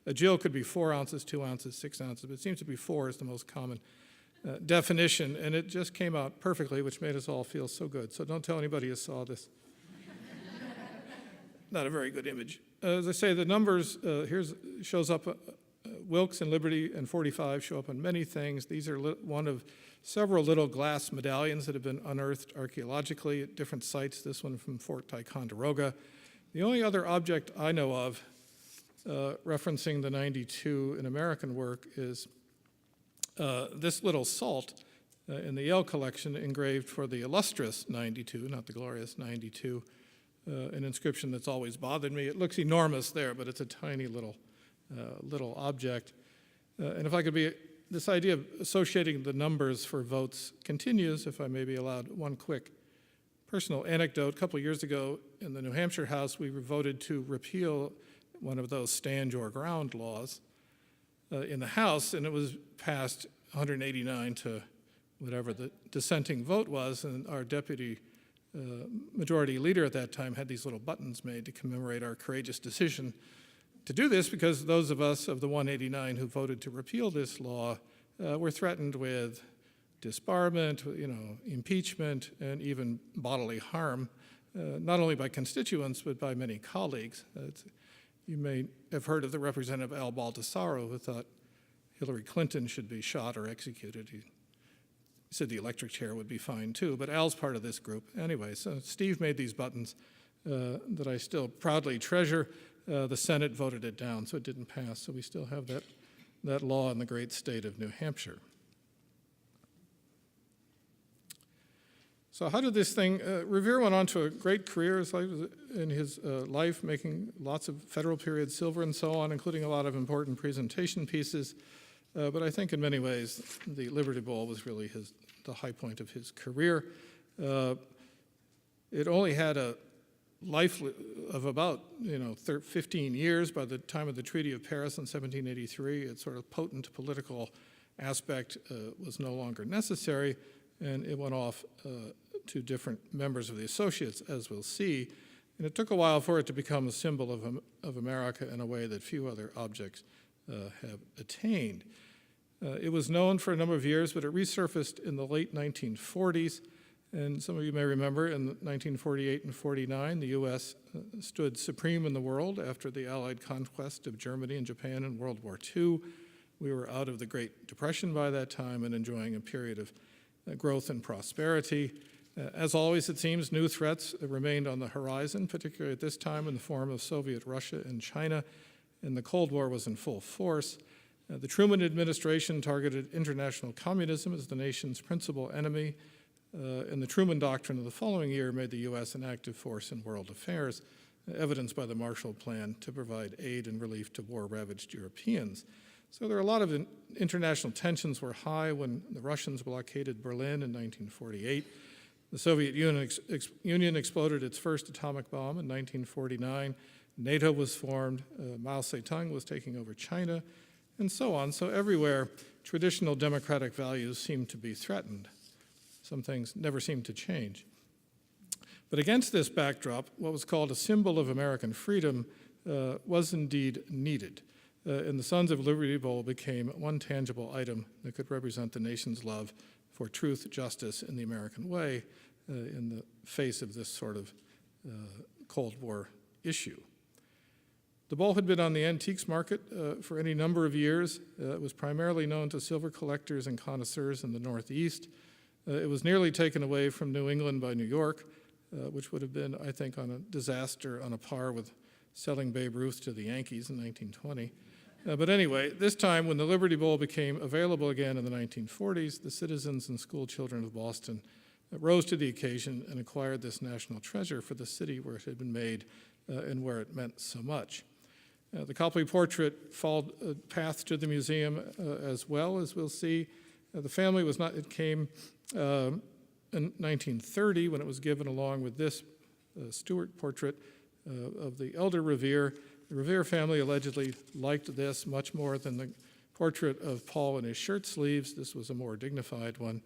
A gill could be 4 ounces, 2 ounces, 6 ounces, but it seems to be 4 is the most common definition, and it just came out perfectly, which made us all feel so good. So don't tell anybody you saw this. Not a very good image. As I say, the numbers, shows up, Wilkes and Liberty and 45 show up on many things. These are one of several little glass medallions that have been unearthed archaeologically at different sites, this one from Fort Ticonderoga. The only other object I know of referencing the 92 in American work is this little salt in the Yale collection engraved for the illustrious 92, not the glorious 92, an inscription that's always bothered me. It looks enormous there, but it's a tiny little object. And if I could be, this idea of associating the numbers for votes continues, if I may be allowed one quick personal anecdote. A couple of years ago in the New Hampshire House, we voted to repeal one of those stand your ground laws in the House, and it was passed 189 to whatever the dissenting vote was, and our deputy majority leader at that time had these little buttons made to commemorate our courageous decision to do this, because those of us of the 189 who voted to repeal this law were threatened with disbarment, impeachment, and even bodily harm, not only by constituents, but by many colleagues. You may have heard of the Representative Al Baldassaro, who thought Hillary Clinton should be shot or executed. He said the electric chair would be fine too, but Al's part of this group. Anyway, so Steve made these buttons that I still proudly treasure. The Senate voted it down, so it didn't pass. So we still have that law in the great state of New Hampshire. So how did this thing, Revere went on to a great career in his life, making lots of federal period silver and so on, including a lot of important presentation pieces. But I think in many ways, the Liberty Bowl was really the high point of his career. It only had a life of about 15 years. By the time of the Treaty of Paris in 1783, its sort of potent political aspect was no longer necessary, and it went off to different members of the Associates, as we'll see. And it took a while for it to become a symbol of America in a way that few other objects have attained. It was known for a number of years, but it resurfaced in the late 1940s. And some of you may remember in 1948 and 49, the U.S. stood supreme in the world after the Allied conquest of Germany and Japan in World War II. We were out of the Great Depression by that time and enjoying a period of growth and prosperity. As always, it seems, new threats remained on the horizon, particularly at this time in the form of Soviet Russia and China, and the Cold War was in full force. The Truman administration targeted international communism as the nation's principal enemy, and the Truman Doctrine of the following year made the U.S. an active force in world affairs, evidenced by the Marshall Plan to provide aid and relief to war-ravaged Europeans. So there are a lot of international tensions were high when the Russians blockaded Berlin in 1948. The Soviet Union exploded its first atomic bomb in 1949. NATO was formed. Mao Zedong was taking over China, and so on. So everywhere, traditional democratic values seem to be threatened. Some things never seem to change. But against this backdrop, what was called a symbol of American freedom was indeed needed. And the Sons of Liberty Bowl became one tangible item that could represent the nation's love for truth, justice, and the American way in the face of this sort of Cold War issue. The bowl had been on the antiques market for any number of years. It was primarily known to silver collectors and connoisseurs in the Northeast. It was nearly taken away from New England by New York, which would have been, I think, on a disaster on a par with selling Babe Ruth to the Yankees in 1920. But anyway, this time when the Liberty Bowl became available again in the 1940s, the citizens and school children of Boston rose to the occasion and acquired this national treasure for the city where it had been made and where it meant so much. The Copley portrait followed a path to the museum as well, as we'll see. The family was not, it came in 1930 when it was given along with this Stuart portrait of the elder Revere. The Revere family allegedly liked this much more than the portrait of Paul in his shirt sleeves. This was a more dignified one,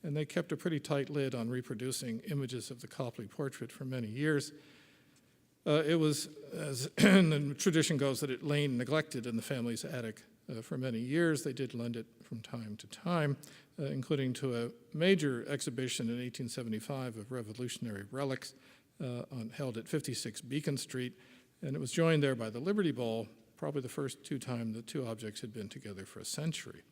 and they kept a pretty tight lid on reproducing images of the Copley portrait for many years. It was, as the tradition goes, that it lay neglected in the family's attic for many years. They did lend it from time to time, including to a major exhibition in 1875 of Revolutionary relics held at 56 Beacon Street, and it was joined there by the Liberty Bowl, probably the first time the two objects had been together for a century.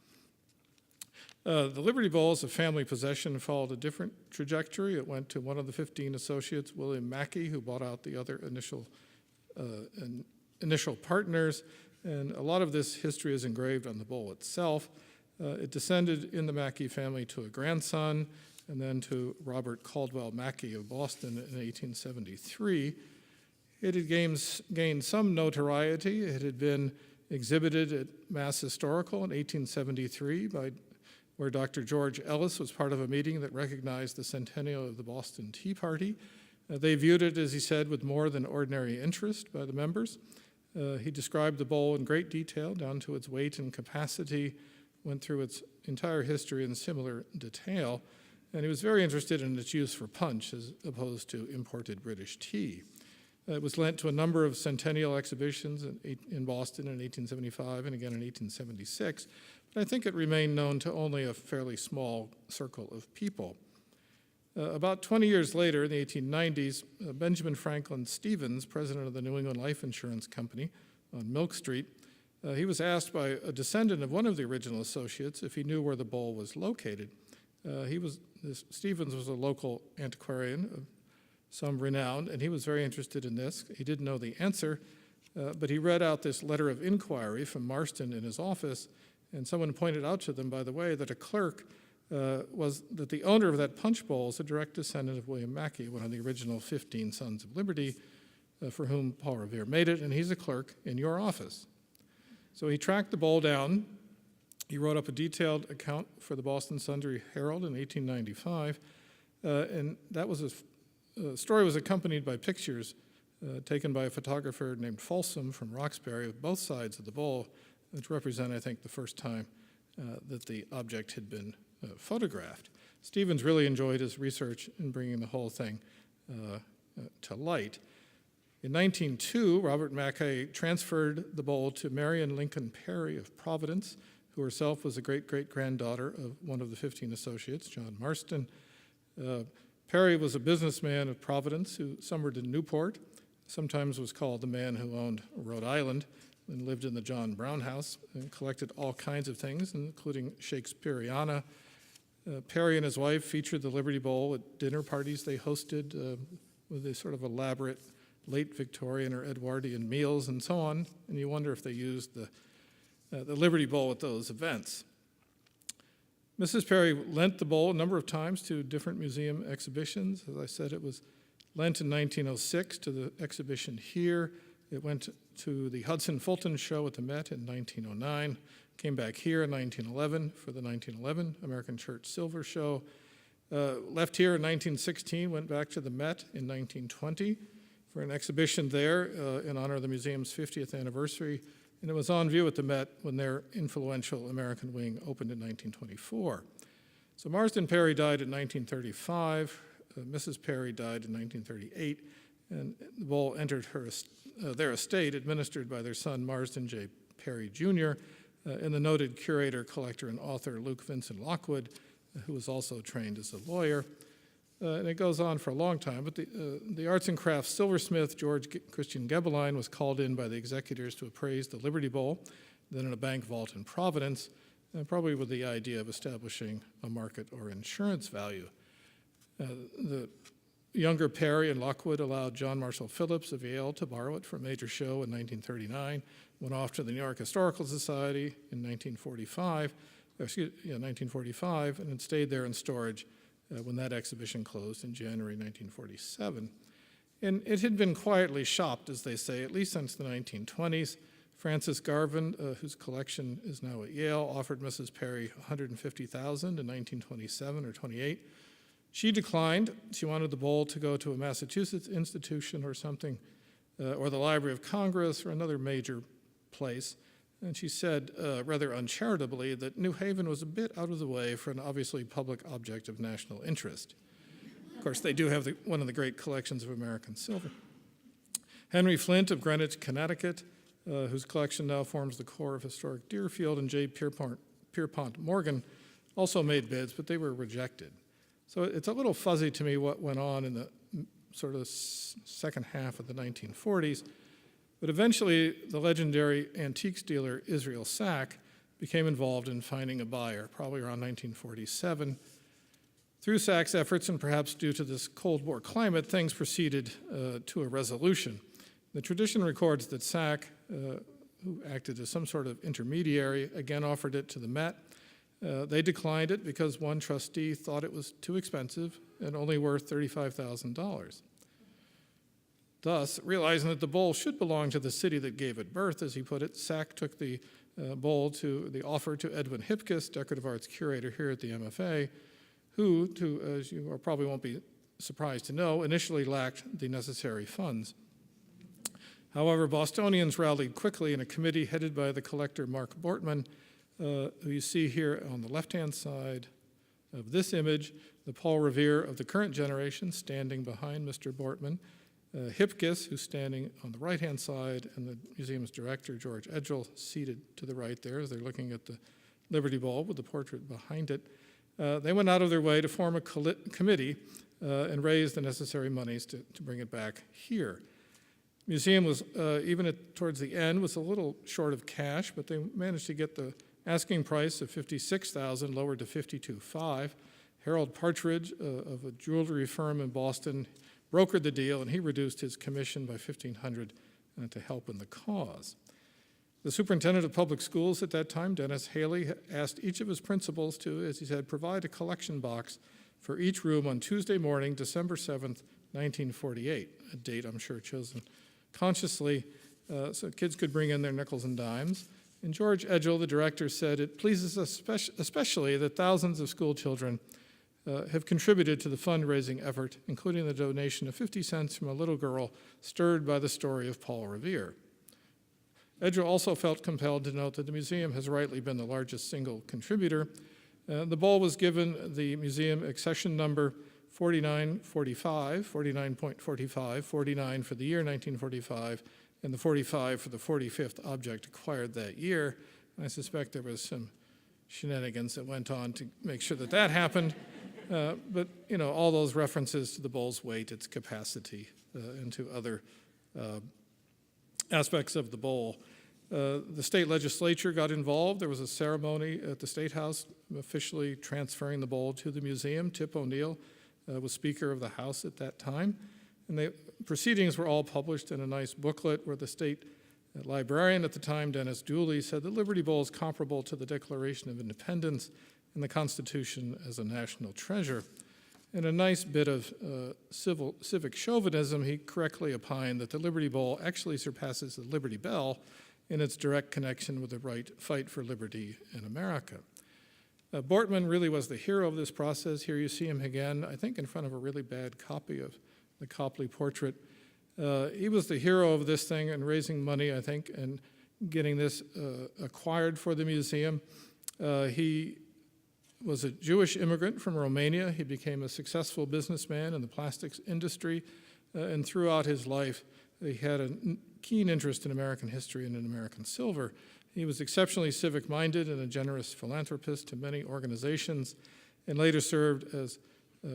The Liberty Bowl, as a family possession, followed a different trajectory. It went to one of the 15 associates, William Mackey, who bought out the other initial partners, and a lot of this history is engraved on the bowl itself. It descended in the Mackey family to a grandson, and then to Robert Caldwell Mackey of Boston in 1873. It had gained some notoriety. It had been exhibited at Mass Historical in 1873 where Dr. George Ellis was part of a meeting that recognized the centennial of the Boston Tea Party. They viewed it, as he said, with more than ordinary interest by the members. He described the bowl in great detail, down to its weight and capacity, went through its entire history in similar detail, and he was very interested in its use for punch as opposed to imported British tea. It was lent to a number of centennial exhibitions in Boston in 1875 and again in 1876, but I think it remained known to only a fairly small circle of people. About 20 years later, in the 1890s, Benjamin Franklin Stevens, president of the New England Life Insurance Company on Milk Street, he was asked by a descendant of one of the original associates if he knew where the bowl was located. Stevens was a local antiquarian of some renown, and he was very interested in this. He didn't know the answer, but he read out this letter of inquiry from Marston in his office, and someone pointed out to them, by the way, that a clerk that the owner of that punch bowl is a direct descendant of William Mackey, one of the original 15 Sons of Liberty, for whom Paul Revere made it, and he's a clerk in your office. So he tracked the bowl down. He wrote up a detailed account for the Boston Sunday Herald in 1895, and that was the story was accompanied by pictures taken by a photographer named Folsom from Roxbury of both sides of the bowl, which represent, I think, the first time that the object had been photographed. Stevens really enjoyed his research in bringing the whole thing to light. In 1902, Robert Mackay transferred the bowl to Marion Lincoln Perry of Providence, who herself was a great-great-granddaughter of one of the 15 associates, John Marston. Perry was a businessman of Providence who summered in Newport, sometimes was called the man who owned Rhode Island, and lived in the John Brown House and collected all kinds of things, including Shakespeareana. Perry and his wife featured the Liberty Bowl at dinner parties they hosted with a sort of elaborate late Victorian or Edwardian meals and so on, and you wonder if they used the Liberty Bowl at those events. Mrs. Perry lent the bowl a number of times to different museum exhibitions. As I said, it was lent in 1906 to the exhibition here. It went to the Hudson Fulton Show at the Met in 1909, came back here in 1911 for the 1911 American Church Silver Show, left here in 1916, went back to the Met in 1920 for an exhibition there in honor of the museum's 50th anniversary, and it was on view at the Met when their influential American wing opened in 1924. So Marsden Perry died in 1935, Mrs. Perry died in 1938, and the bowl entered their estate, administered by their son Marsden J. Perry Jr., and the noted curator, collector, and author Luke Vincent Lockwood, who was also trained as a lawyer. And it goes on for a long time, but the arts and crafts silversmith, George Christian Gebeline, was called in by the executors to appraise the Liberty Bowl, then in a bank vault in Providence, probably with the idea of establishing a market or insurance value. The younger Perry and Lockwood allowed John Marshall Phillips of Yale to borrow it for a major show in 1939, went off to the New York Historical Society in 1945, and it stayed there in storage when that exhibition closed in January 1947. And it had been quietly shopped, as they say, at least since the 1920s. Frances Garvin, whose collection is now at Yale, offered Mrs. Perry $150,000 in 1927 or 28. She declined. She wanted the bowl to go to a Massachusetts institution or something, or the Library of Congress or another major place. And she said, rather uncharitably, that New Haven was a bit out of the way for an obviously public object of national interest. Of course, they do have one of the great collections of American silver. Henry Flint of Greenwich, Connecticut, whose collection now forms the core of historic Deerfield, and J. Pierpont Morgan also made bids, but they were rejected. So it's a little fuzzy to me what went on in the sort of second half of the 1940s. But eventually, the legendary antiques dealer Israel Sack became involved in finding a buyer, probably around 1947. Through Sack's efforts, and perhaps due to this Cold War climate, things proceeded to a resolution. The tradition records that Sack, who acted as some sort of intermediary, again offered it to the Met. They declined it because one trustee thought it was too expensive and only worth $35,000. Thus, realizing that the bowl should belong to the city that gave it birth, as he put it, Sack took the offer to Edwin Hipkiss, decorative arts curator here at the MFA, who, as you probably won't be surprised to know, initially lacked the necessary funds. However, Bostonians rallied quickly in a committee headed by the collector Mark Bortman, who you see here on the left-hand side of this image, the Paul Revere of the current generation standing behind Mr. Bortman, Hipkiss, who's standing on the right-hand side, and the museum's director, George Edgell, seated to the right there as they're looking at the Liberty Ball with the portrait behind it. They went out of their way to form a committee and raise the necessary monies to bring it back here. The museum was, towards the end, was a little short of cash, but they managed to get the asking price of $56,000 lowered to $52,500. Harold Partridge of a jewelry firm in Boston brokered the deal, and he reduced his commission by $1,500 to help in the cause. The superintendent of public schools at that time, Dennis Haley, asked each of his principals to, as he said, provide a collection box for each room on Tuesday morning, December 7th, 1948, a date I'm sure chosen consciously so kids could bring in their nickels and dimes. And George Edgell, the director, said, "It pleases us especially that thousands of school children have contributed to the fundraising effort, including the donation of 50 cents from a little girl stirred by the story of Paul Revere." Edgell also felt compelled to note that the museum has rightly been the largest single contributor. The bowl was given the museum accession number 4945, 49.45, 49 for the year 1945, and the 45 for the 45th object acquired that year. I suspect there was some shenanigans that went on to make sure that that happened. But, all those references to the bowl's weight, its capacity, and to other aspects of the bowl. The state legislature got involved. There was a ceremony at the State House officially transferring the bowl to the museum. Tip O'Neill was Speaker of the House at that time. And the proceedings were all published in a nice booklet where the state librarian at the time, Dennis Dooley, said the Liberty Bowl is comparable to the Declaration of Independence and the Constitution as a national treasure. In a nice bit of civic chauvinism, he correctly opined that the Liberty Bowl actually surpasses the Liberty Bell in its direct connection with the fight for liberty in America. Bortman really was the hero of this process. Here you see him again, I think in front of a really bad copy of the Copley portrait. He was the hero of this thing and raising money, I think, and getting this acquired for the museum. He was a Jewish immigrant from Romania. He became a successful businessman in the plastics industry, and throughout his life, he had a keen interest in American history and in American silver. He was exceptionally civic-minded and a generous philanthropist to many organizations, and later served as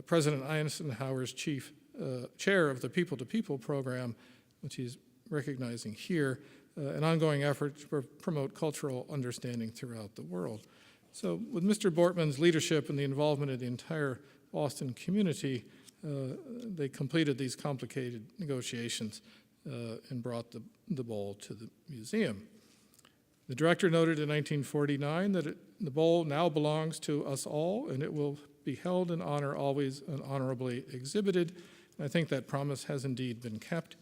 President Eisenhower's chair of the People to People program, which he's recognizing here, an ongoing effort to promote cultural understanding throughout the world. So with Mr. Bortman's leadership and the involvement of the entire Boston community, they completed these complicated negotiations and brought the bowl to the museum. The director noted in 1949 that the bowl now belongs to us all, and it will be held in honor always and honorably exhibited. And I think that promise has indeed been kept.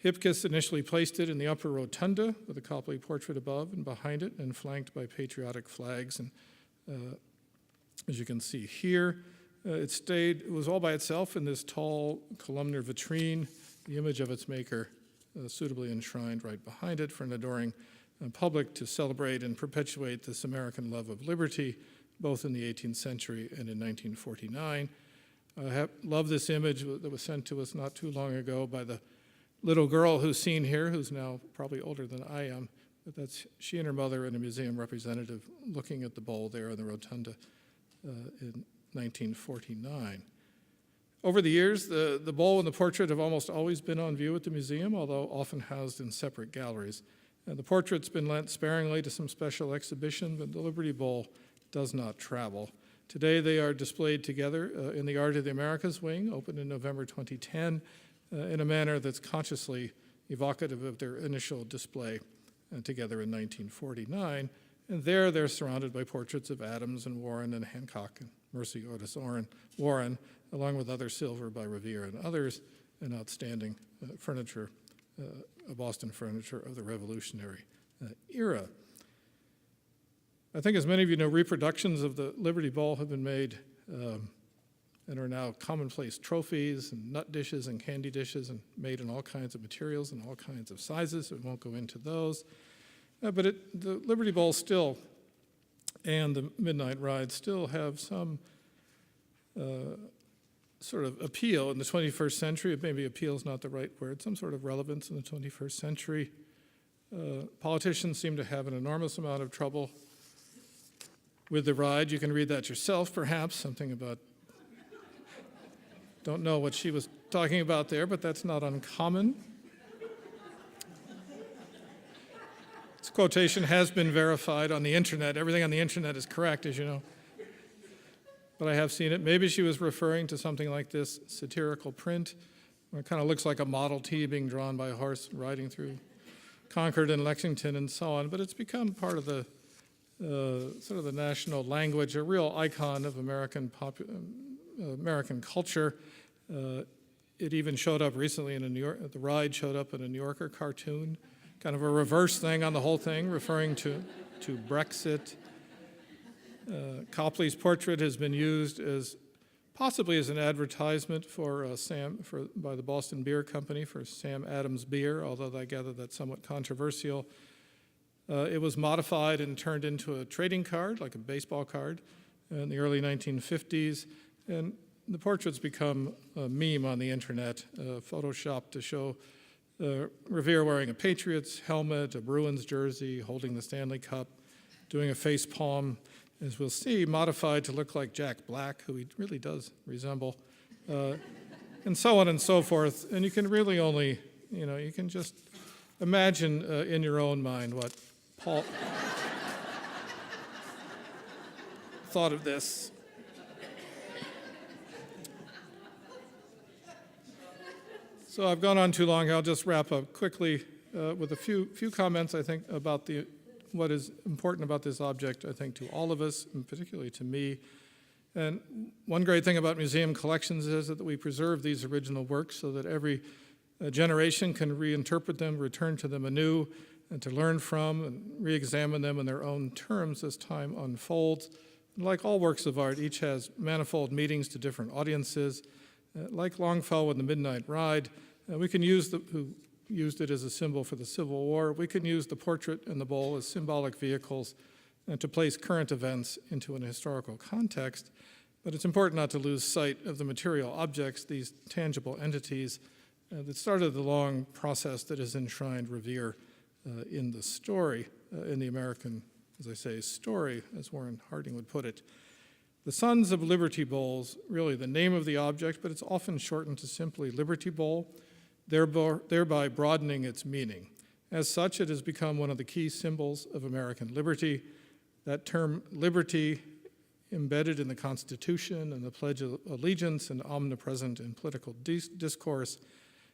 Hipkiss initially placed it in the upper rotunda with a Copley portrait above and behind it and flanked by patriotic flags. And as you can see here, it was all by itself in this tall columnar vitrine, the image of its maker suitably enshrined right behind it for an adoring public to celebrate and perpetuate this American love of liberty, both in the 18th century and in 1949. I love this image that was sent to us not too long ago by the little girl who's seen here, who's now probably older than I am, but that's she and her mother and a museum representative looking at the bowl there in the rotunda in 1949. Over the years, the bowl and the portrait have almost always been on view at the museum, although often housed in separate galleries. The portrait's been lent sparingly to some special exhibition, but the Liberty Bowl does not travel. Today, they are displayed together in the Art of the Americas wing, opened in November 2010, in a manner that's consciously evocative of their initial display together in 1949. And there, they're surrounded by portraits of Adams and Warren and Hancock and Mercy Otis Warren, along with other silver by Revere and others, and outstanding furniture, Boston furniture of the Revolutionary era. I think, as many of you know, reproductions of the Liberty Bowl have been made and are now commonplace trophies and nut dishes and candy dishes and made in all kinds of materials and all kinds of sizes. We won't go into those. But the Liberty Bowl still, and the Midnight Ride still have some sort of appeal in the 21st century. Maybe appeal is not the right word, some sort of relevance in the 21st century. Politicians seem to have an enormous amount of trouble with the ride. You can read that yourself, perhaps, something about, don't know what she was talking about there, but that's not uncommon. This quotation has been verified on the internet. Everything on the internet is correct, as you know. But I have seen it. Maybe she was referring to something like this satirical print, where it kind of looks like a Model T being drawn by a horse riding through Concord and Lexington and so on. But it's become part of the sort of the national language, a real icon of American culture. It even showed up recently in a New York, the ride showed up in a New Yorker cartoon, kind of a reverse thing on the whole thing, referring to Brexit. Copley's portrait has been used as possibly as an advertisement by the Boston Beer Company for Sam Adams beer, although I gather that's somewhat controversial. It was modified and turned into a trading card, like a baseball card, in the early 1950s, and the portrait's become a meme on the internet, photoshopped to show Revere wearing a Patriots helmet, a Bruins jersey, holding the Stanley Cup, doing a face palm, as we'll see, modified to look like Jack Black, who he really does resemble, and so on and so forth. And you can really only, you can just imagine in your own mind what Paul thought of this. So I've gone on too long. I'll just wrap up quickly with a few comments, I think, about what is important about this object, I think, to all of us, and particularly to me. And one great thing about museum collections is that we preserve these original works so that every generation can reinterpret them, return to them anew, and to learn from and re-examine them in their own terms as time unfolds. And like all works of art, each has manifold meanings to different audiences. Like Longfellow in The Midnight Ride, we can who used it as a symbol for the Civil War, we can use the portrait and the bowl as symbolic vehicles to place current events into an historical context. But it's important not to lose sight of the material objects, these tangible entities that started the long process that has enshrined Revere in the story, in the American, as I say, story, as Warren Harding would put it. The Sons of Liberty Bowls, really the name of the object, but it's often shortened to simply Liberty Bowl, thereby broadening its meaning. As such, it has become one of the key symbols of American liberty. That term liberty, embedded in the Constitution and the Pledge of Allegiance and omnipresent in political discourse,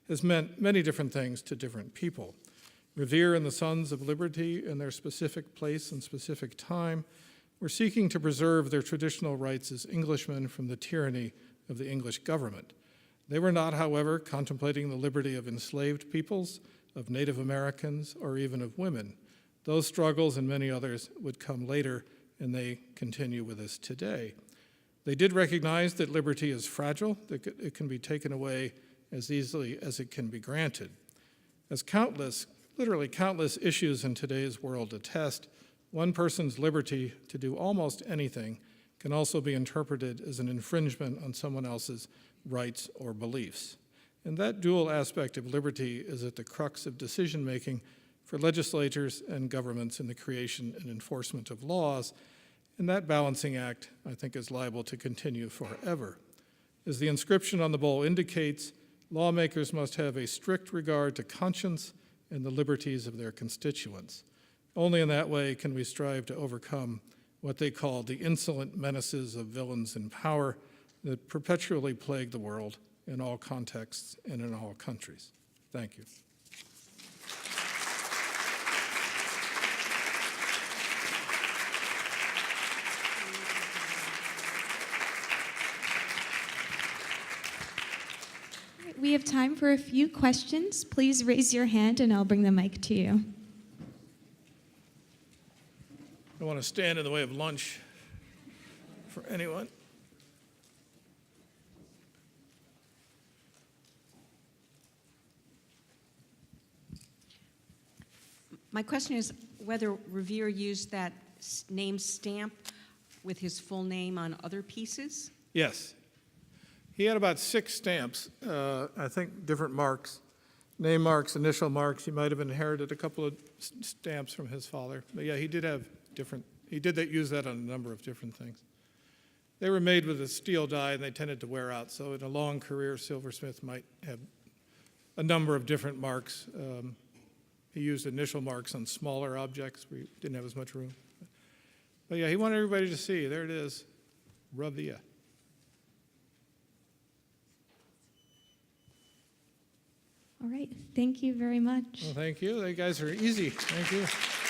has meant many different things to different people. Revere and the Sons of Liberty, in their specific place and specific time, were seeking to preserve their traditional rights as Englishmen from the tyranny of the English government. They were not, however, contemplating the liberty of enslaved peoples, of Native Americans, or even of women. Those struggles and many others would come later, and they continue with us today. They did recognize that liberty is fragile, that it can be taken away as easily as it can be granted. As literally countless issues in today's world attest, one person's liberty to do almost anything can also be interpreted as an infringement on someone else's rights or beliefs. And that dual aspect of liberty is at the crux of decision-making for legislatures and governments in the creation and enforcement of laws, and that balancing act, I think, is liable to continue forever. As the inscription on the bowl indicates, lawmakers must have a strict regard to conscience and the liberties of their constituents. Only in that way can we strive to overcome what they call the insolent menaces of villains in power that perpetually plague the world in all contexts and in all countries. Thank you. We have time for a few questions. Please raise your hand and I'll bring the mic to you. I don't want to stand in the way of lunch for anyone. My question is whether Revere used that name stamp with his full name on other pieces? Yes. He had about 6 stamps, I think different marks, name marks, initial marks. He might have inherited a couple of stamps from his father. But yeah, he did have different, use that on a number of different things. They were made with a steel die and they tended to wear out. So in a long career, silversmith might have a number of different marks. He used initial marks on smaller objects where he didn't have as much room. But yeah, he wanted everybody to see. There it is, Revere. All right, thank you very much. Well, thank you. You guys are easy. Thank you.